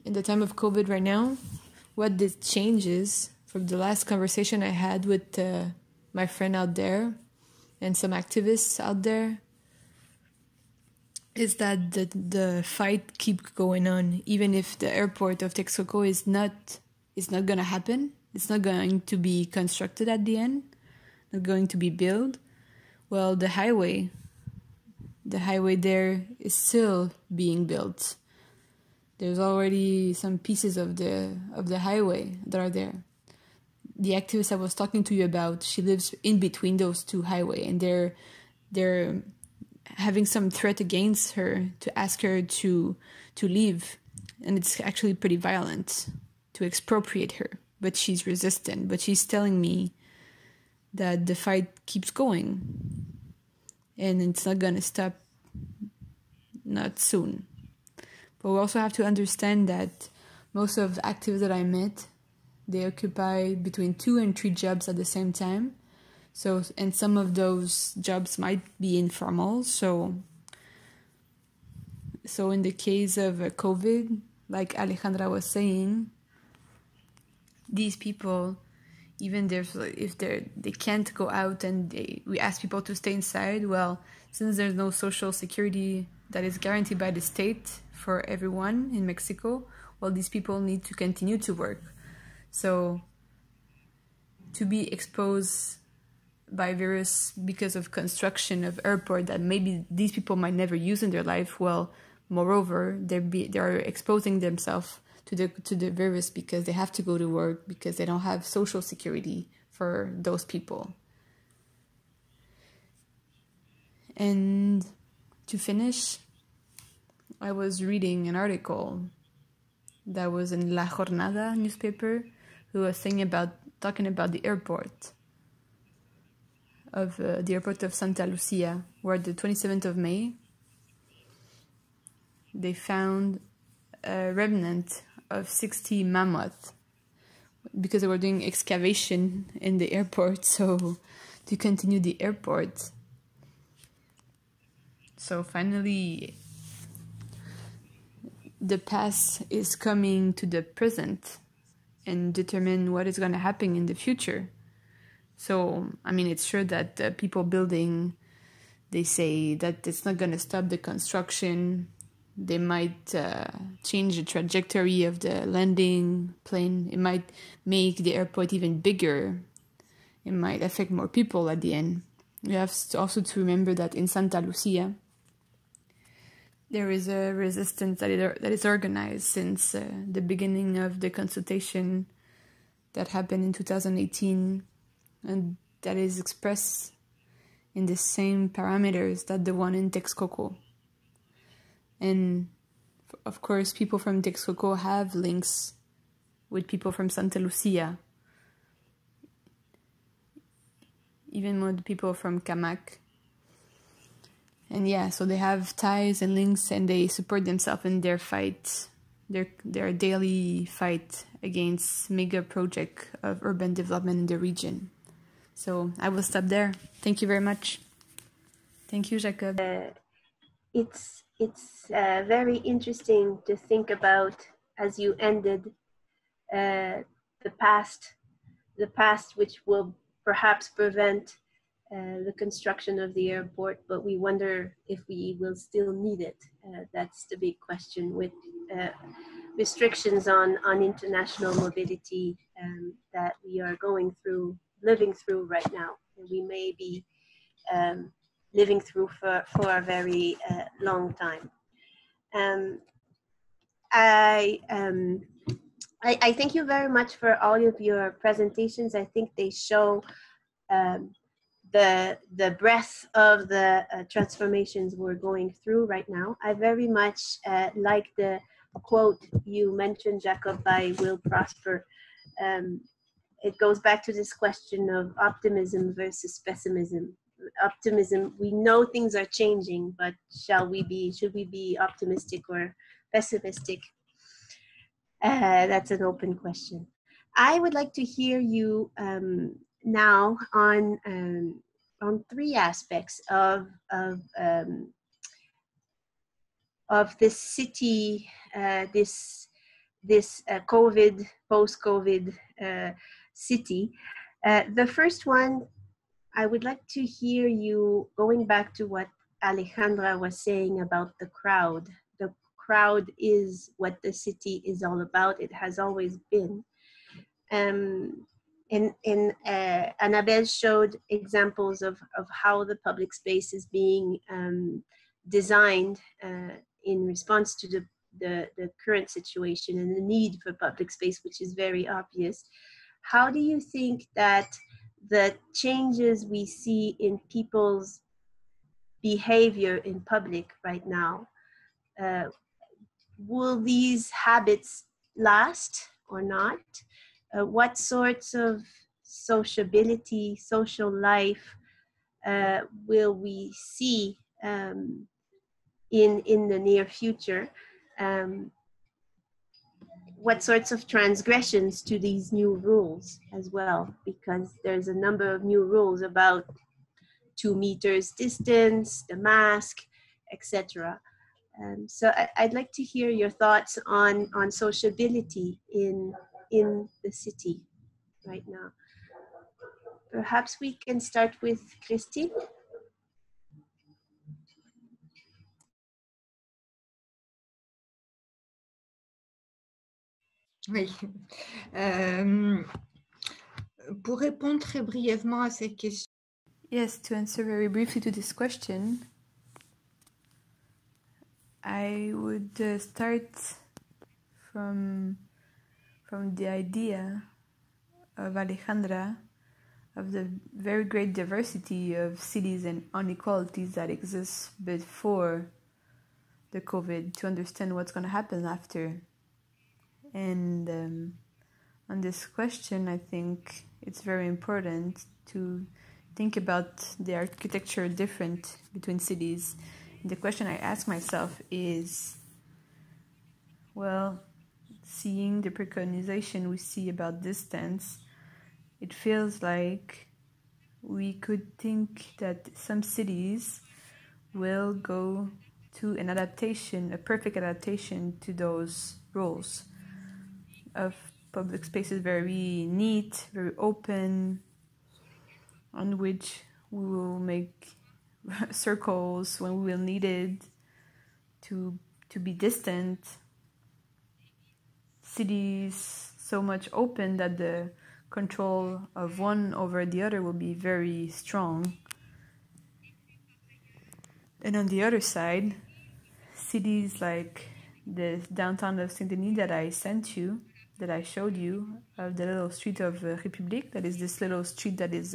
in the time of COVID right now, what this changes from the last conversation I had with my friend out there and some activists out there is that the fight keeps going on, even if the airport of Texcoco is not going to happen. It's not going to be constructed at the end, not going to be built. Well, the highway there is still being built. There's already some pieces of the highway that are there. The activist I was talking to you about, she lives in between those two highways, and they're having some threat against her to ask her to leave, and it's actually pretty violent to expropriate her, but she's resistant. But she's telling me that the fight keeps going, and it's not gonna stop, not soon. But we also have to understand that most of the activists that I met, they occupy between 2 and 3 jobs at the same time. So, and some of those jobs might be informal. So in the case of COVID, like Alejandra was saying, these people, even if they can't go out and we ask people to stay inside, well, since there's no social security that is guaranteed by the state for everyone in Mexico, well, these people need to continue to work. So to be exposed by virus because of construction of airport that maybe these people might never use in their life, well, moreover, they're exposing themselves to the virus because they have to go to work, because they don't have social security for those people. And to finish, I was reading an article that was in La Jornada newspaper, who was talking about the airport of Santa Lucia, where the 27th of May, they found a remnant of 60 mammoths because they were doing excavation in the airport, so to continue the airport. So finally, the past is coming to the present and determine what is going to happen in the future. So, I mean, it's sure that people building, they say that it's not going to stop the construction. They might change the trajectory of the landing plane. It might make the airport even bigger. It might affect more people at the end. We have also to remember that in Santa Lucia, there is a resistance that is organized since the beginning of the consultation that happened in 2018, and that is expressed in the same parameters that the one in Texcoco. And of course, people from Texcoco have links with people from Santa Lucia, even with people from Camac. And yeah, so they have ties and links, and they support themselves in their fight, their daily fight against mega project of urban development in the region. So I will stop there. Thank you very much. Thank you, Jacob.
It's very interesting to think about, as you ended, the past which will perhaps prevent the construction of the airport, but we wonder if we will still need it. That's the big question, with restrictions on international mobility that we are living through right now. And we may be living through for a very long time. I thank you very much for all of your presentations. I think they show the breadth of the transformations we're going through right now. I very much like the quote you mentioned, Jacob, by Will Prosper. It goes back to this question of optimism versus pessimism. Optimism, we know things are changing, but should we be optimistic or pessimistic? That's an open question. I would like to hear you now on three aspects of this city, this COVID, post-COVID city. The first one, I would like to hear you going back to what Alejandra was saying about the crowd. The crowd is what the city is all about. It has always been. Annabelle showed examples of how the public space is being designed in response to the current situation and the need for public space, which is very obvious. How do you think that the changes we see in people's behavior in public right now, will these habits last or not? What sorts of sociability, social life will we see in the near future? what sorts of transgressions to these new rules as well, because there's a number of new rules about 2 meters distance, the mask, etc. So I'd like to hear your thoughts on sociability in the city right now. Perhaps we can start with Christine.
Oui. Pour répondre très brièvement à cette question.
Yes, to answer very briefly to this question, I would start from the idea of Alejandra, of the very great diversity of cities and inequalities that exist before the COVID, to understand what's going to happen after. And on this question, I think it's very important to think about the architecture different between cities. The question I ask myself is, well, seeing the preconization we see about distance, it feels like we could think that some cities will go to an adaptation, a perfect adaptation to those rules of public spaces, very neat, very open, on which we will make circles when we will need it, to be distant. Cities so much open that the control of one over the other will be very strong. And on the other side, cities like the downtown of Saint-Denis that I sent you, that I showed you, of the little street of République, that is this little street that is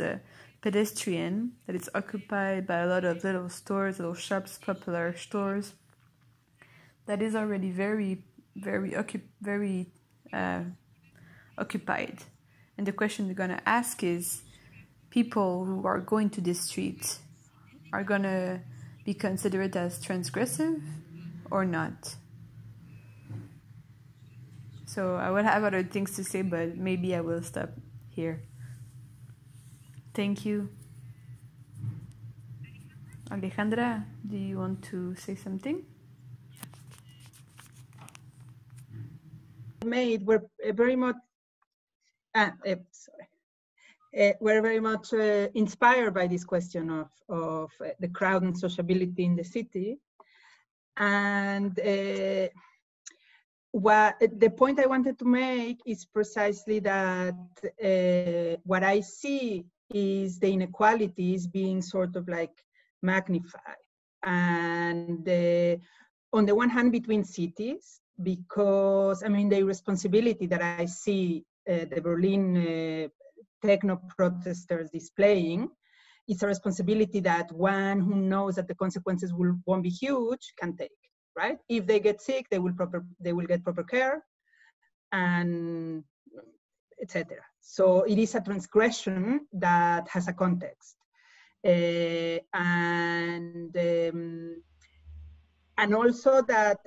pedestrian, that is occupied by a lot of little stores, little shops, popular stores, that is already very occupied. And the question we're going to ask is, people who are going to this street are going to be considered as transgressive or not? So I would have other things to say, but maybe I will stop here. Thank you. Alejandra, do you want to say something?
We're very much we're very much inspired by this question of the crowd and sociability in the city. And the point I wanted to make is precisely that what I see is the inequalities being sort of like magnified. And on the one hand, between cities, because I mean, the irresponsibility that I see the Berlin techno protesters displaying, it's a responsibility that one who knows that the consequences won't be huge can take, right? If they get sick, they will get proper care, and etc. So it is a transgression that has a context, and also that,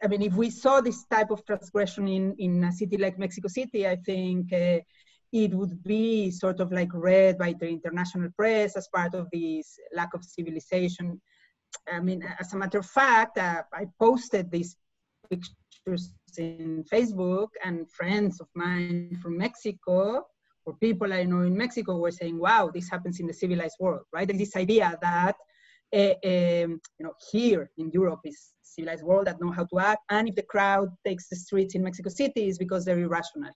I mean, if we saw this type of transgression in a city like Mexico City, I think it would be sort of like read by the international press as part of this lack of civilization. I mean, as a matter of fact, I posted these pictures in Facebook, and friends of mine from Mexico, or people I know in Mexico, were saying, wow, this happens in the civilized world, right? There's this idea that you know, here in Europe is civilized world that know how to act, and if the crowd takes the streets in Mexico City, is because they're irrational.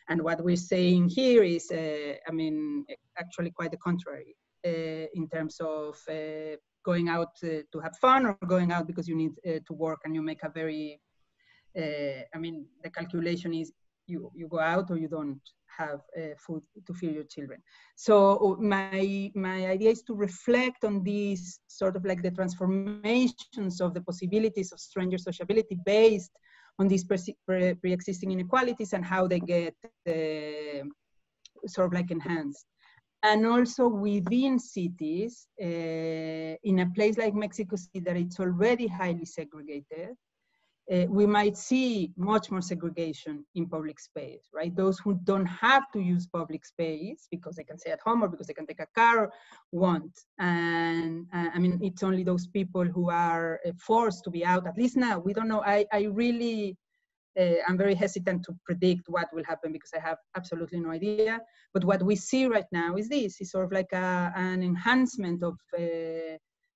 And what we're saying here is, I mean, actually quite the contrary, in terms of going out to have fun, or going out because you need to work and you make a very, I mean, the calculation is you go out or you don't have food to feed your children. So my idea is to reflect on these sort of like the transformations of the possibilities of stranger sociability based on these pre-existing inequalities and how they get sort of like enhanced. And also within cities, in a place like Mexico City that it's already highly segregated, we might see much more segregation in public space, right? Those who don't have to use public space because they can stay at home or because they can take a car won't. And I mean, it's only those people who are forced to be out, at least now. We don't know. I really, I'm very hesitant to predict what will happen because I have absolutely no idea. But what we see right now is this, is sort of like an enhancement of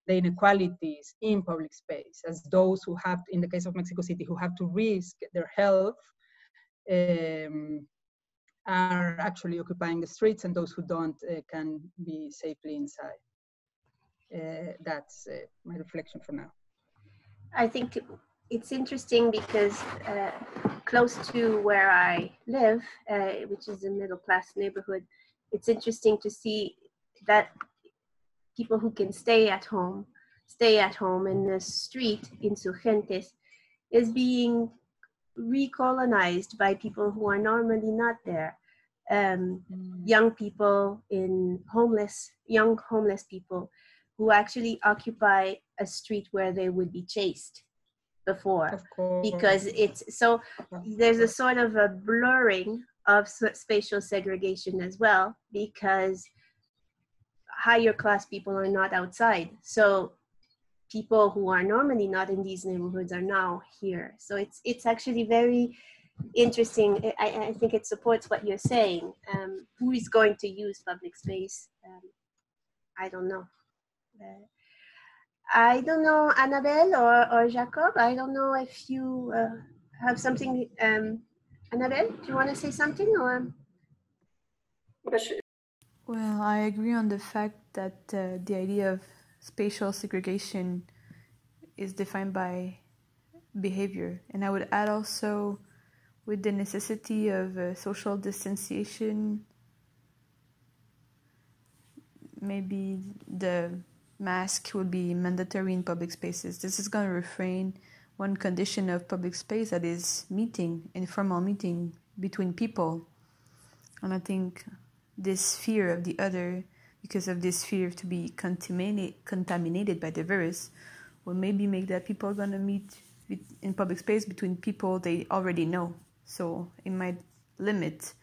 the inequalities in public space, as those who have, in the case of Mexico City, who have to risk their health are actually occupying the streets, and those who don't can be safely inside. That's my reflection for now.
I think it's interesting because close to where I live, which is a middle-class neighborhood, it's interesting to see that people who can stay at home in the street, Insurgentes, is being recolonized by people who are normally not there. Young people young homeless people who actually occupy a street where they would be chased before, because it's so there's a sort of a blurring of spatial segregation as well, because higher class people are not outside, so people who are normally not in these neighborhoods are now here. So it's actually very interesting. I think it supports what you're saying. Who is going to use public space? I don't know. I don't know, Annabelle or Jacob. I don't know if you have something. Annabelle, do you want to say something or?
Well, I agree on the fact that the idea of spatial segregation is defined by behavior. And I would add also with the necessity of social distanciation, maybe the mask would be mandatory in public spaces. This is going to refrain one condition of public space, that is meeting, informal meeting between people. And I think this fear of the other, because of this fear to be contaminated by the virus, will maybe make that people are going to meet in public space between people they already know. So it might limit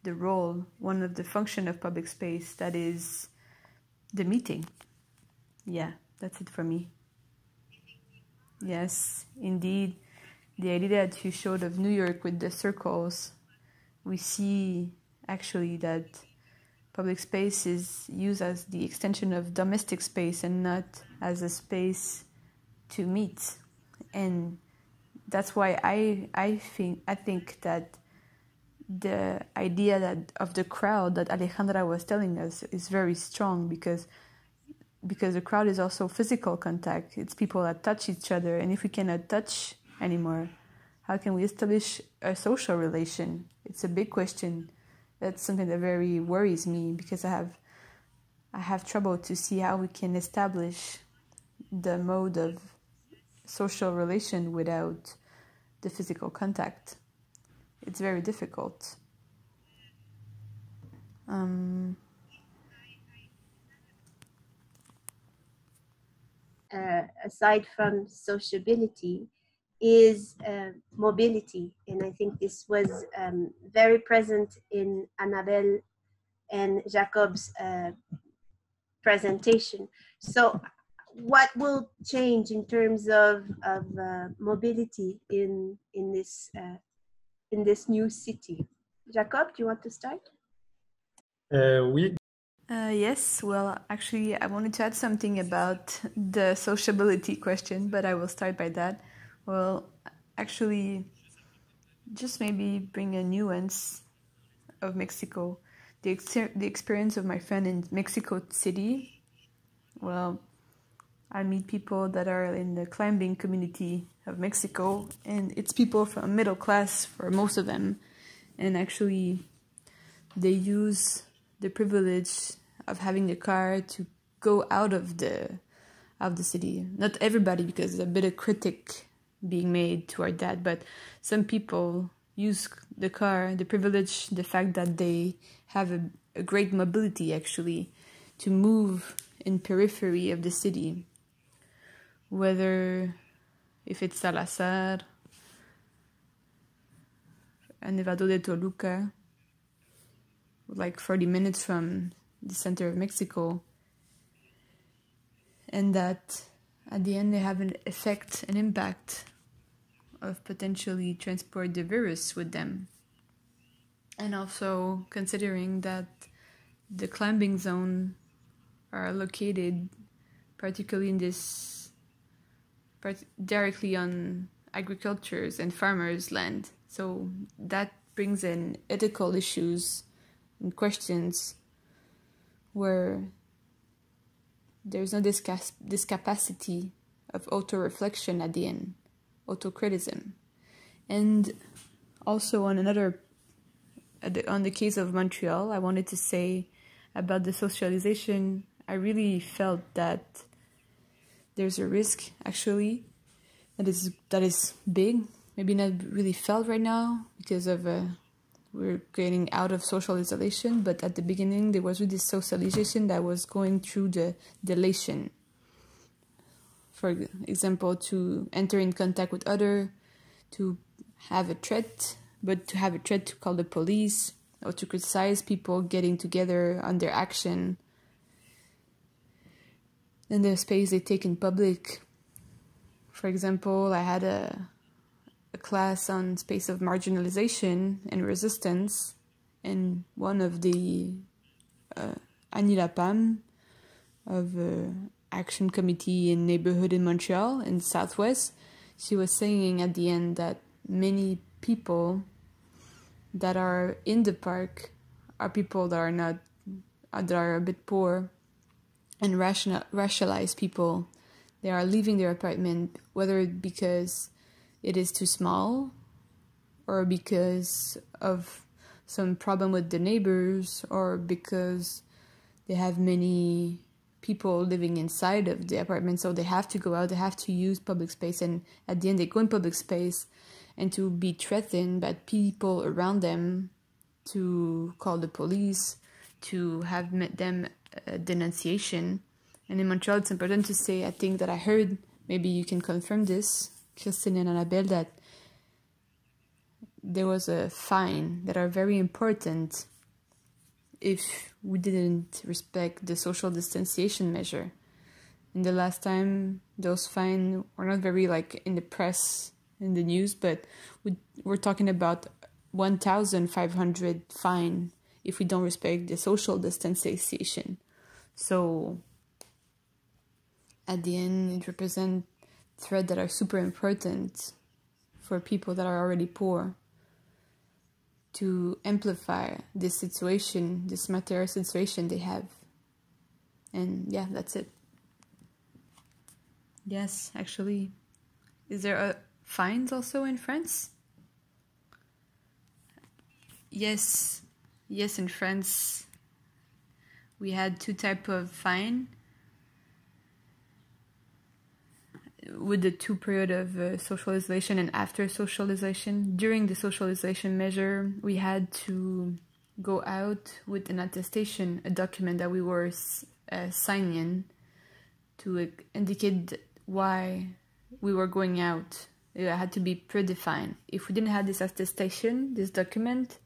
the role, one of the function of public space, that is the meeting. Yeah, that's it for me. Yes, indeed. The idea that you showed of New York with the circles, we see actually that public space is used as the extension of domestic space and not as a space to meet. And that's why I think that the idea that of the crowd that Alejandra was telling us is very strong, because the crowd is also physical contact. It's people that touch each other, and if we cannot touch anymore, how can we establish a social relation? It's a big question. That's something that very worries me, because I have trouble to see how we can establish the mode of social relation without the physical contact. It's very difficult.
Aside from sociability, is mobility. And I think this was very present in Annabelle and Jacob's presentation. So what will change in terms of mobility in this new city? Jacob, do you want to start?
Oui.
Yes, well, actually, I wanted to add something about the sociability question, but I will start by that. Well, actually, just maybe bring a nuance of Mexico. The experience of my friend in Mexico City, well, I meet people that are in the climbing community of Mexico, and it's people from middle class for most of them. And actually, they use the privilege of having a car to go out of the city. Not everybody, because there's a bit of critic being made toward that, but some people use the car, the privilege, the fact that they have a great mobility actually to move in periphery of the city, whether if it's Salazar Nevado de Toluca, like 40 minutes from the center of Mexico, and that at the end they have an effect, an impact of potentially transport the virus with them. And also considering that the climbing zone are located particularly in this directly on agricultures and farmers' land. So that brings in ethical issues and questions where there's no this capacity of auto-reflection at the end, auto-criticism. And also on the case of Montreal, I wanted to say about the socialization, I really felt that there's a risk actually that is big, maybe not really felt right now because of we're getting out of social isolation, but at the beginning there was really this socialization that was going through the delation. For example, to enter in contact with others, to have a threat, but to have a threat to call the police or to criticize people getting together on their action in the space they take in public. For example, I had a class on space of marginalization and resistance, and one of the Annie Lapam of Action Committee in Neighborhood in Montreal in the Southwest, she was saying at the end that many people that are in the park are people that are not, that are a bit poor and racialized people. They are leaving their apartment, whether because it is too small or because of some problem with the neighbors or because they have many people living inside of the apartment, so they have to go out, they have to use public space, and at the end they go in public space and to be threatened by people around them, to call the police, to have met them denunciation. And in Montreal, it's important to say, I think that I heard, maybe you can confirm this, Christine and Annabelle, that there was a fine that are very important if we didn't respect the social distanciation measure. In the last time, those fines were not very in the press, in the news, but we're talking about 1,500 fine if we don't respect the social distanciation. So at the end, it represents threats that are super important for people that are already poor, to amplify this situation, this material situation they have. And yeah, that's it. Yes, actually. Is there fines also in France? Yes, in France we had two types of fine. With the 2 period of socialization and after socialization. During the socialization measure, we had to go out with an attestation, a document that we were signing to indicate why we were going out. It had to be predefined. If we didn't have this attestation, this document,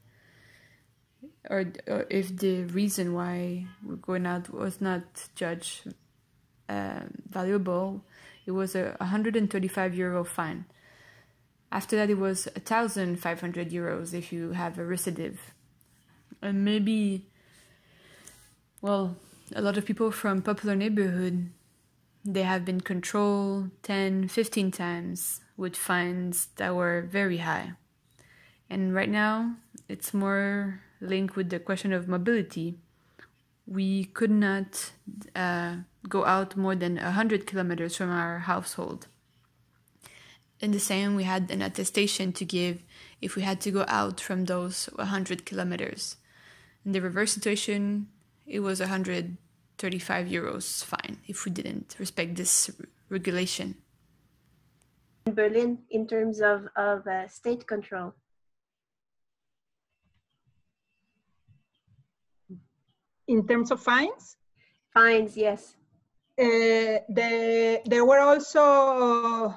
or if the reason why we're going out was not judged valuable, it was a €135 fine. After that, it was 1,500 euros if you have a recidive. And maybe, well, a lot of people from popular neighborhood, they have been controlled 10, 15 times with fines that were very high. And right now, it's more linked with the question of mobility. We could not go out more than 100 kilometers from our household. In the same, we had an attestation to give if we had to go out from those 100 kilometers. In the reverse situation, it was 135 euros fine if we didn't respect this regulation.
In Berlin, in terms of state control.
In terms of fines?
Fines, yes.
There were also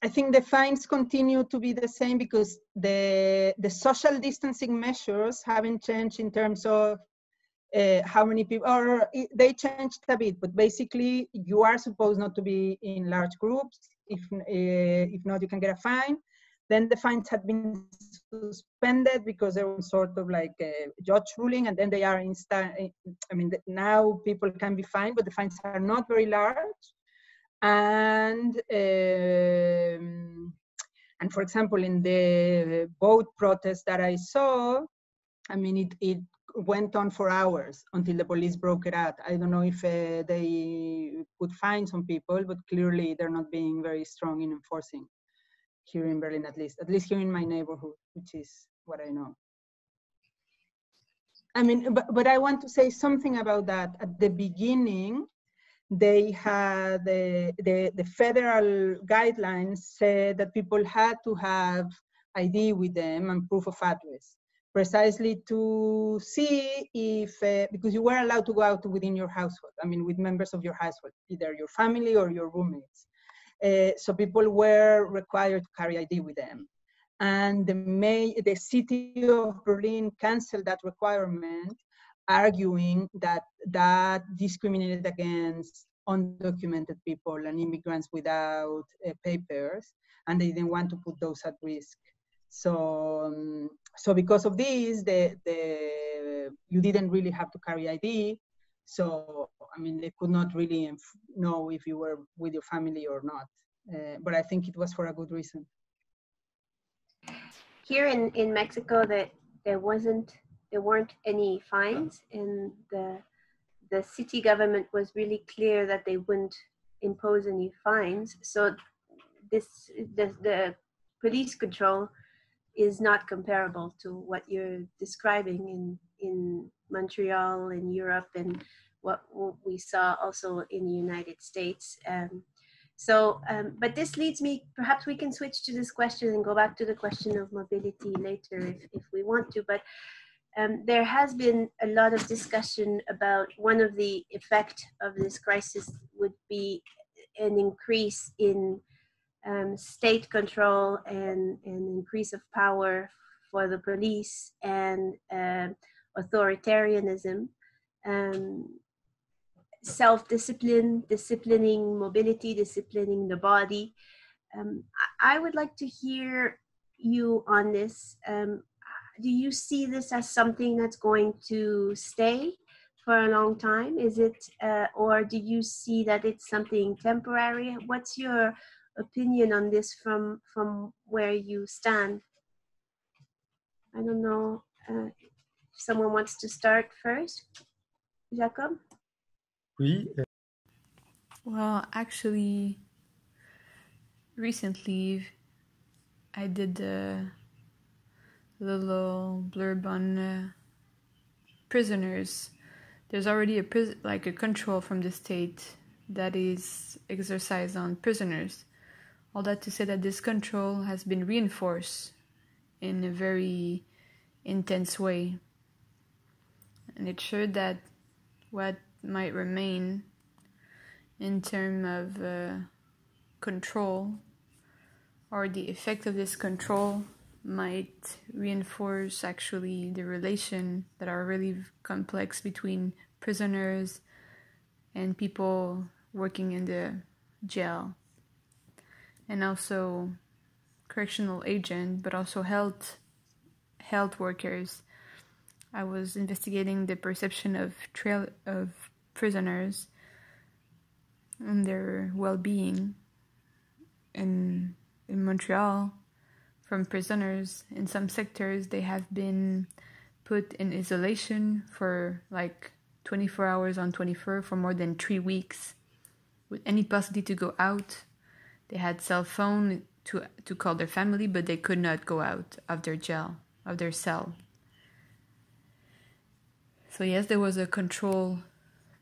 I think the fines continue to be the same because the social distancing measures haven't changed in terms of how many people, or they changed a bit, but basically you are supposed not to be in large groups. If not, you can get a fine. Then the fines had been suspended because there was sort of like a judge ruling, and then they are I mean, now people can be fined, but the fines are not very large. And for example, in the boat protest that I saw, I mean, it went on for hours until the police broke it out. I don't know if they put fines on people, but clearly they're not being very strong in enforcing here in Berlin, at least here in my neighborhood, which is what I know. I mean, but I want to say something about that. At the beginning, they had the federal guidelines said that people had to have ID with them and proof of address, precisely to see if, because you were allowed to go out within your household, I mean, with members of your household, either your family or your roommates. So people were required to carry ID with them. And the city of Berlin canceled that requirement, arguing that that discriminated against undocumented people and immigrants without papers, and they didn't want to put those at risk. So, so because of this, you didn't really have to carry ID. So, I mean, they could not really know if you were with your family or not. But I think it was for a good reason.
Here in Mexico, that there weren't any fines, and the city government was really clear that they wouldn't impose any fines. So the police control is not comparable to what you're describing in Montreal, in Europe, and what we saw also in the United States. But this leads me, perhaps we can switch to this question and go back to the question of mobility later if we want to, but there has been a lot of discussion about one of the effects of this crisis would be an increase in state control and increase of power for the police and authoritarianism, self-discipline, disciplining mobility, disciplining the body. I would like to hear you on this. Do you see this as something that's going to stay for a long time? Is it, or do you see that it's something temporary? What's your opinion on this from where you stand? I don't know if someone wants to start first. Jacob?
Oui.
Well, actually, recently I did a little blurb on prisoners. There's already a control from the state that is exercised on prisoners. All that to say that this control has been reinforced in a very intense way. And it showed that what might remain in terms of control, or the effect of this control, might reinforce actually the relation that are really complex between prisoners and people working in the jail, and also correctional agents, but also health workers. I was investigating the perception of prisoners and their well-being in Montreal. From prisoners in some sectors, they have been put in isolation for like 24 hours on 24 for more than 3 weeks, with any possibility to go out. They had cell phone to call their family, but they could not go out of their jail, of their cell. So yes, there was a control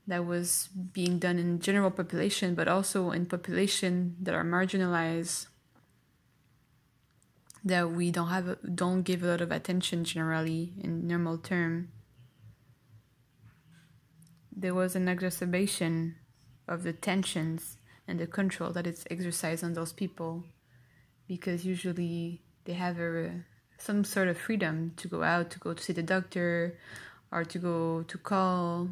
that was being done in general population, but also in population that are marginalized, that we don't give a lot of attention generally in normal term. There was an exacerbation of the tensions and the control that is exercised on those people. because usually they have some sort of freedom to go out, to go to see the doctor, or to go to call,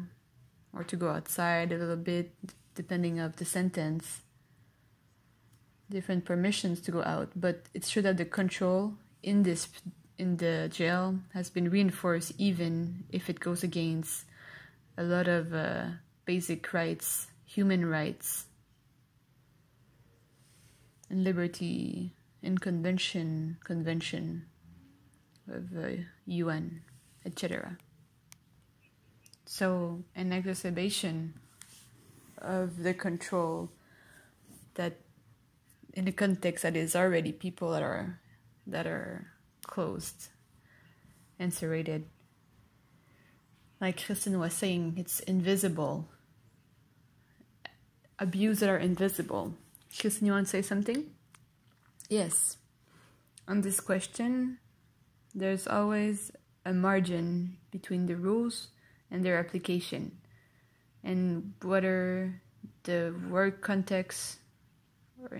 or to go outside a little bit, depending of the sentence. Different permissions to go out, but it's true that the control in the jail has been reinforced, even if it goes against a lot of basic rights, human rights, and liberty in convention of UN, etc. So an exacerbation of the control that in a context that is already people that are closed and serrated. Like Kristen was saying, it's invisible. Abuse that are invisible. Kristen, you want to say something? Yes. On this question, there's always a margin between the rules and their application. And whether the work context or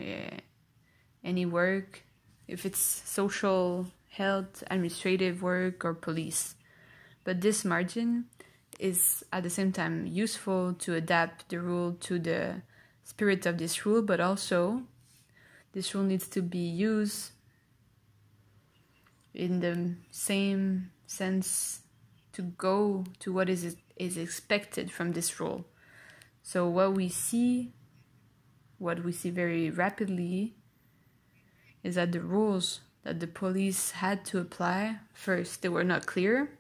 any work, if it's social, health, administrative work, or police. But this margin is at the same time useful to adapt the rule to the spirit of this rule, but also this rule needs to be used in the same sense to go to what is expected from this rule. So what we see very rapidly is that the rules that the police had to apply, first, they were not clear.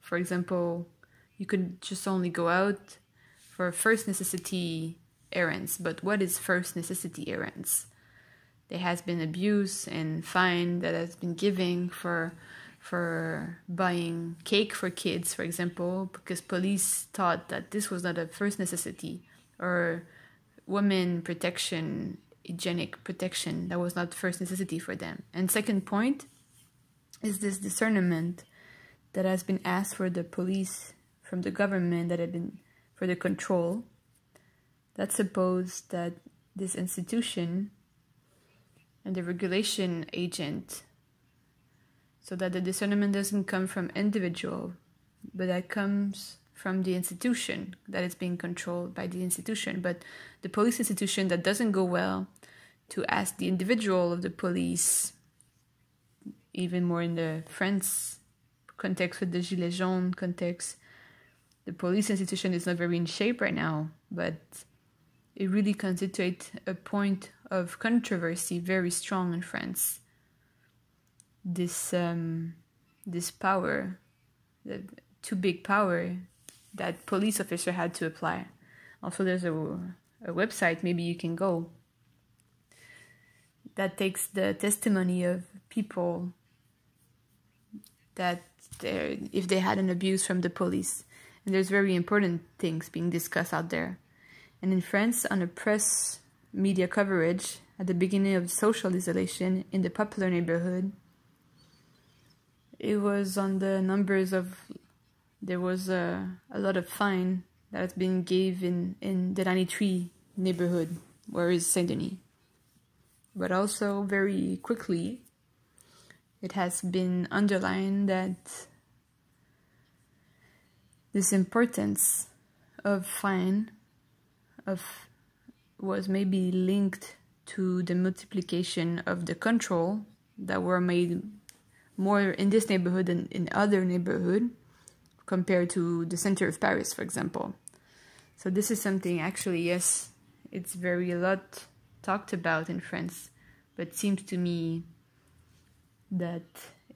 For example, you could just only go out for first necessity errands. But what is first necessity errands? There has been abuse and fine that has been given for buying cake for kids, for example, because police thought that this was not a first necessity, or women protection, hygienic protection, that was not first necessity for them. And second point is this discernment that has been asked for the police from the government, that had been for the control. That suppose that this institution and the regulation agent, so that the discernment doesn't come from individual, but that comes from the institution, that is being controlled by the institution. But the police institution, that doesn't go well to ask the individual of the police, even more in the France context with the Gilets jaunes context. The police institution is not very in shape right now, but it really constitutes a point of controversy very strong in France. This power, the too big power that police officer had to apply. Also, there's a website, maybe you can go, that takes the testimony of people that if they had an abuse from the police. And there's very important things being discussed out there. And in France, on a press media coverage at the beginning of social isolation in the popular neighborhood, it was on the numbers of, there was a lot of fine that has been given in the 93 neighborhood, where is Saint-Denis. But also very quickly, it has been underlined that this importance of fine was maybe linked to the multiplication of the control that were made more in this neighborhood than in other neighborhood compared to the center of Paris, for example. So this is something, actually, yes, it's very a lot talked about in France, but it seems to me that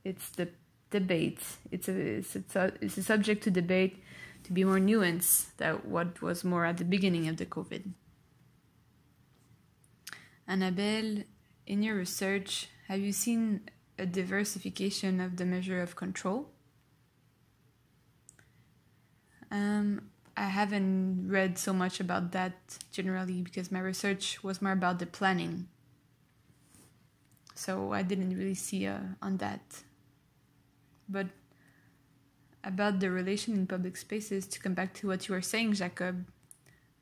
it's the debate. It's a subject to debate, to be more nuanced than what was more at the beginning of the COVID. Annabelle, in your research, have you seen a diversification of the measure of control? I haven't read so much about that generally, because my research was more about the planning. So I didn't really see on that. But about the relation in public spaces, to come back to what you were saying, Jacob,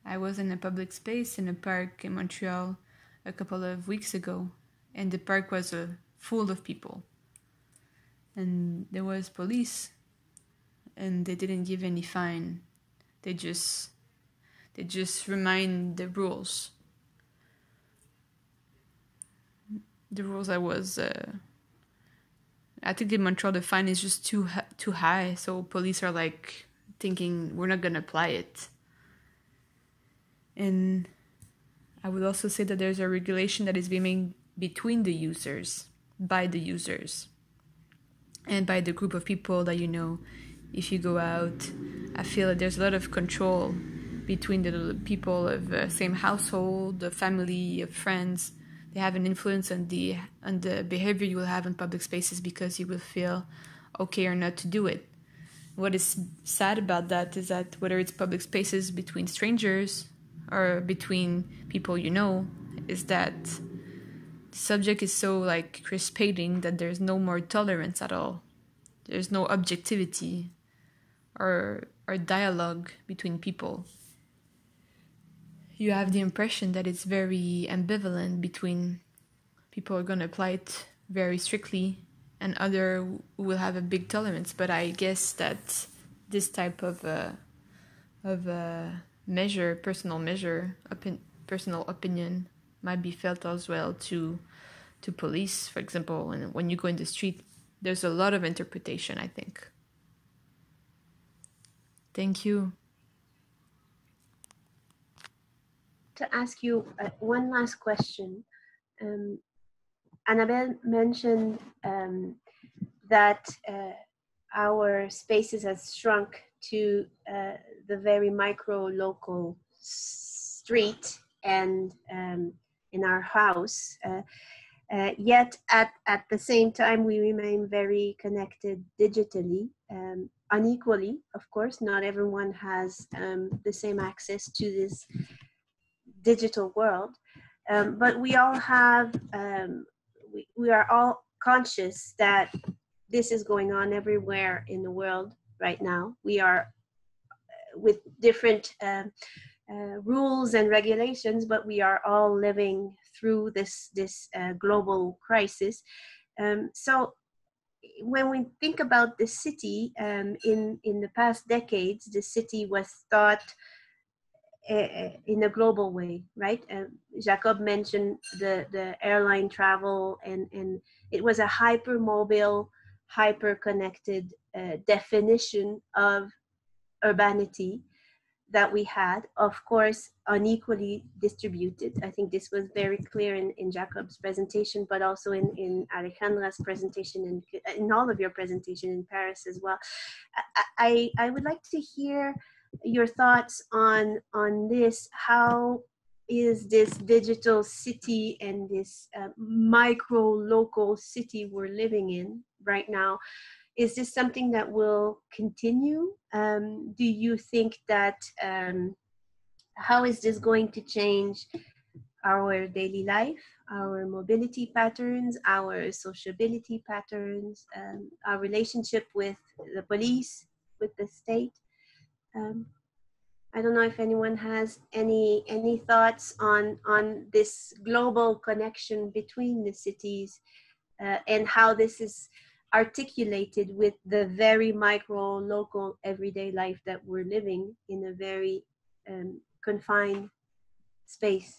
I was in a public space in a park in Montreal a couple of weeks ago, and the park was full of people. And there was police, and they didn't give any fine. They just remind the rules. The rules I was. I think in Montreal the fine is just too high, so police are like thinking we're not gonna apply it. And I would also say that there's a regulation that is being made between the users, by the users, and by the group of people that, you know, if you go out, I feel that there's a lot of control between the people of the same household, the family, of friends. They have an influence on the behavior you will have in public spaces because you will feel okay or not to do it. What is sad about that is that whether it's public spaces between strangers or between people you know, is that the subject is so like crispating that there's no more tolerance at all. There's no objectivity or dialogue between people. You have the impression that it's very ambivalent between people who are going to apply it very strictly and other who will have a big tolerance. But I guess that this type of measure, personal opinion, might be felt as well to police, for example. And when you go in the street, there's a lot of interpretation, I think. Thank you.
To ask you one last question. Annabelle mentioned that our spaces has shrunk to the very micro local street and in our house. Yet at the same time, we remain very connected digitally, unequally, of course. Not everyone has the same access to this digital world, but we all have, we are all conscious that this is going on everywhere in the world right now. We are with different rules and regulations, but we are all living through this global crisis. So when we think about the city, in the past decades, the city was thought in a global way, right? Jacob mentioned the airline travel, and it was a hypermobile, hyper-connected definition of urbanity that we had, of course, unequally distributed. I think this was very clear in Jacob's presentation, but also in Alejandra's presentation, and in all of your presentation in Paris as well. I would like to hear your thoughts on this. How is this digital city and this micro local city we're living in right now? Is this something that will continue? Do you think that, how is this going to change our daily life, our mobility patterns, our sociability patterns, our relationship with the police, with the state? I don't know if anyone has any thoughts on this global connection between the cities and how this is articulated with the very micro, local, everyday life that we're living in a very confined space.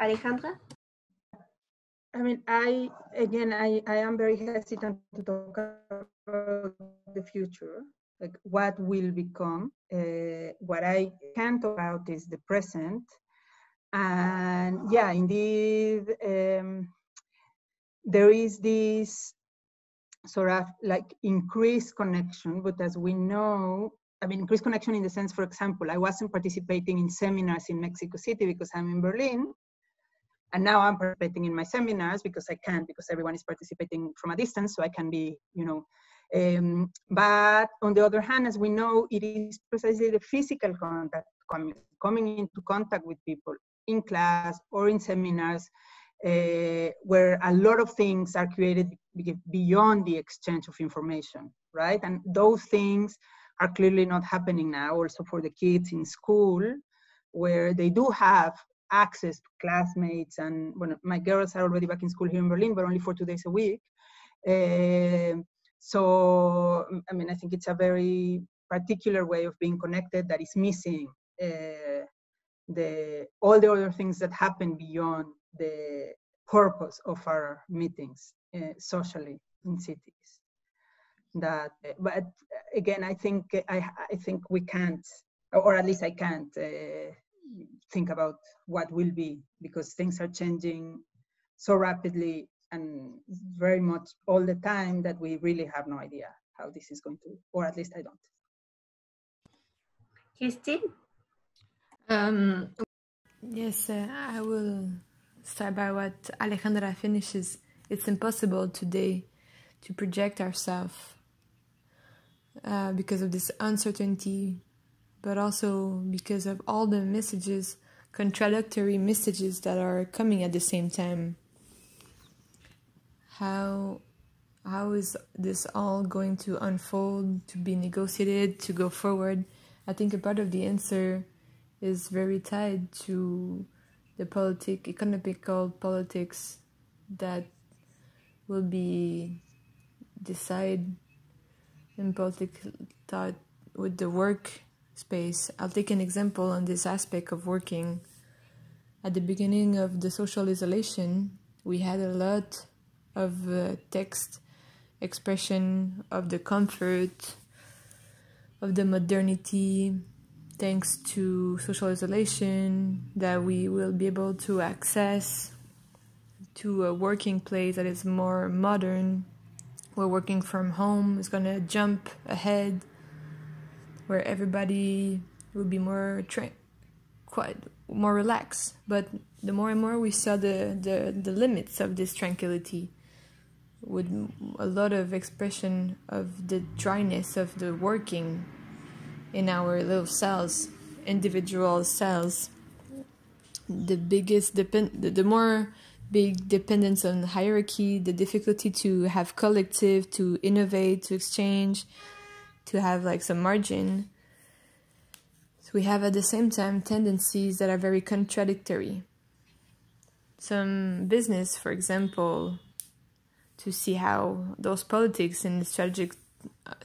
Alejandra?
I mean, I am very hesitant to talk about the future, like what will become. What I can talk about is the present. And yeah, indeed, there is this sort of like increased connection, but as we know, I mean, increased connection in the sense, for example, I wasn't participating in seminars in Mexico City because I'm in Berlin. And now I'm participating in my seminars because I can, because everyone is participating from a distance, so I can be, you know. But on the other hand, as we know, it is precisely the physical contact, coming into contact with people in class or in seminars, where a lot of things are created beyond the exchange of information, right? And those things are clearly not happening now, also for the kids in school, where they do have access to classmates, and when my girls are already back in school here in Berlin, but only for 2 days a week. So, I mean, I think it's a very particular way of being connected that is missing all the other things that happen beyond the purpose of our meetings socially in cities. That, but again, I think we can't, or at least I can't think about what will be, because things are changing so rapidly and very much all the time that we really have no idea how this is going to, or at least I don't.
Christine?
Yes, I will start by what Alejandra finishes. It's impossible today to project ourselves because of this uncertainty, but also because of all the messages, contradictory messages that are coming at the same time. How is this all going to unfold, to be negotiated, to go forward? I think a part of the answer is very tied to the economical politics that will be decided in politics thought with the work space. I'll take an example on this aspect of working. At the beginning of the social isolation, we had a lot of text expression of the comfort, of the modernity, thanks to social isolation, that we will be able to access to a working place that is more modern, where working from home is going to jump ahead, where everybody will be more more relaxed. But the more and more we saw the limits of this tranquility, with a lot of expression of the dryness of the working in our little cells, individual cells, the more big dependence on hierarchy, the difficulty to have collective, to innovate, to exchange, to have like some margin. So we have at the same time tendencies that are very contradictory. Some business, for example, to see how those politics and the strategic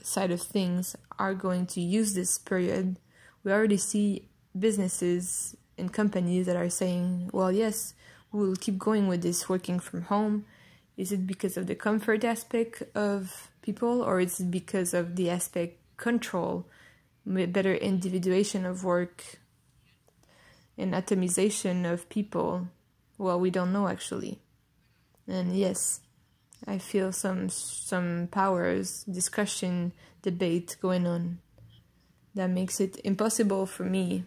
side of things are going to use this period. We already see businesses and companies that are saying, well, yes, we'll keep going with this working from home. Is it because of the comfort aspect of people, or is it because of the aspect control, better individuation of work and atomization of people? Well, we don't know actually. And yes, I feel some powers, discussion, debate going on that makes it impossible for me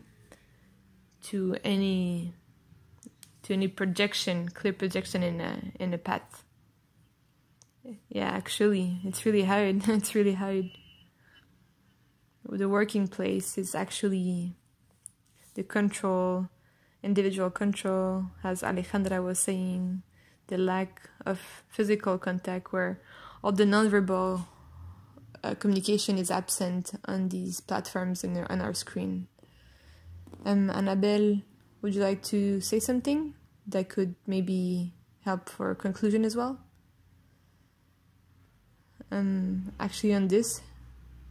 to any projection, clear projection in a path. Yeah, actually, it's really hard. It's really hard. The working place is actually the control, individual control, as Alejandra was saying, the lack of physical contact, where all the nonverbal communication is absent on these platforms and on our screen. Annabelle, would you like to say something that could maybe help for a conclusion as well? Actually on this,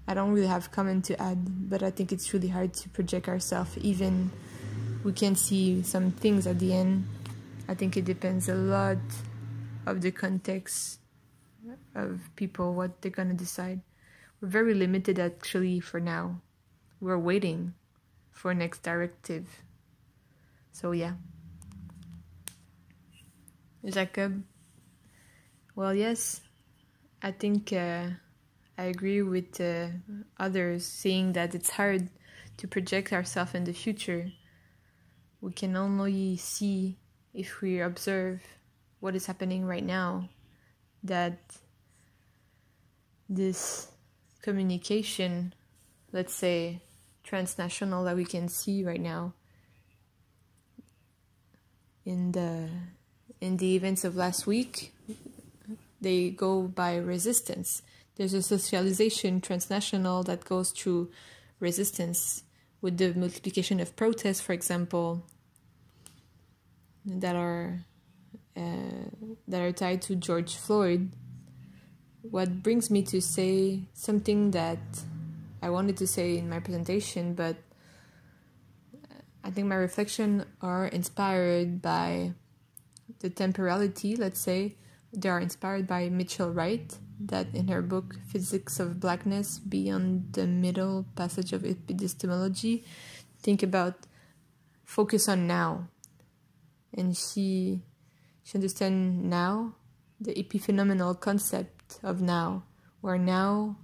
I don't really have comment to add, but I think it's really hard to project ourselves. Even we can see some things at the end. I think it depends a lot of the context of people, what they're gonna decide. We're very limited actually for now. We're waiting for next directive. So yeah. Jacob? Well, yes, I think I agree with others saying that it's hard to project ourselves in the future. We can only see if we observe what is happening right now, that this communication, let's say transnational, that we can see right now in the events of last week, they go by resistance. There's a socialization transnational that goes through resistance with the multiplication of protests, for example. that are tied to George Floyd, what brings me to say something that I wanted to say in my presentation, but I think my reflections are inspired by the temporality, let's say. They are inspired by Mitchell Wright, that in her book Physics of Blackness, Beyond the Middle Passage of Epistemology, think about focus on now. And she understands now, the epiphenomenal concept of now, where now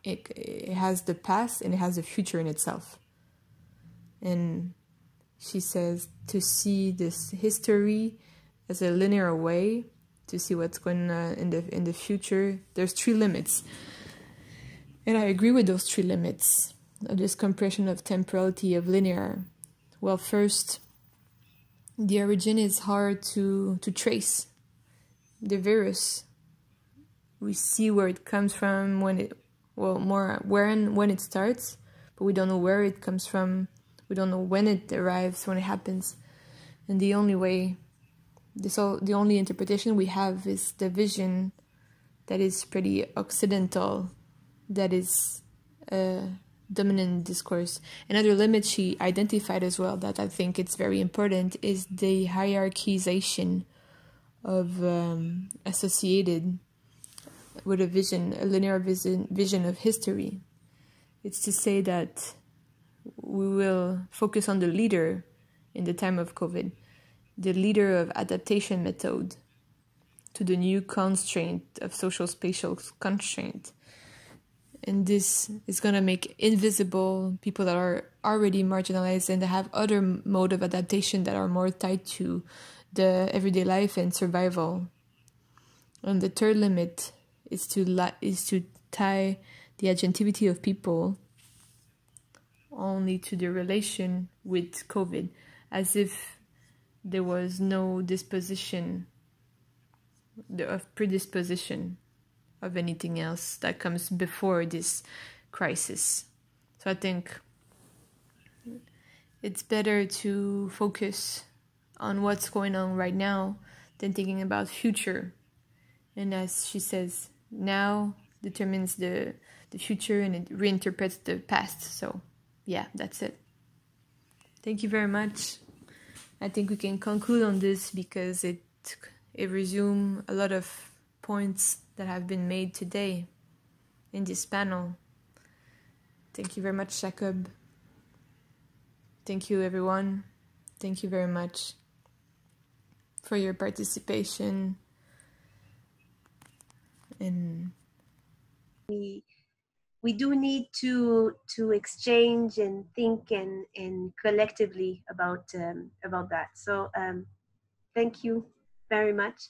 it has the past and it has the future in itself. And she says to see this history as a linear way, to see what's going on in the future, there's 3 limits. And I agree with those 3 limits of this compression of temporality of linear. Well, first, the origin is hard to trace. The virus, we see where it comes from, when it starts, but we don't know where it comes from. We don't know when it arrives, when it happens. And the only way, the only interpretation we have is the vision that is pretty occidental, that is dominant discourse. Another limit she identified as well, that I think it's very important, is the hierarchization of associated with a linear vision of history. It's to say that we will focus on the leader in the time of COVID, the leader of adaptation method to the new constraint of social spatial constraint. And this is going to make invisible people that are already marginalized and that have other mode of adaptation that are more tied to the everyday life and survival. And the third limit is to tie the agentivity of people only to the relation with COVID, as if there was no disposition of predisposition of anything else that comes before this crisis. So I think it's better to focus on what's going on right now than thinking about future. And as she says, now determines the future and it reinterprets the past. So yeah, that's it. Thank you very much. I think we can conclude on this because it resumes a lot of points that have been made today in this panel. Thank you very much, Jacob. Thank you, everyone. Thank you very much for your participation. And
we do need to exchange and think and collectively about that. So thank you very much.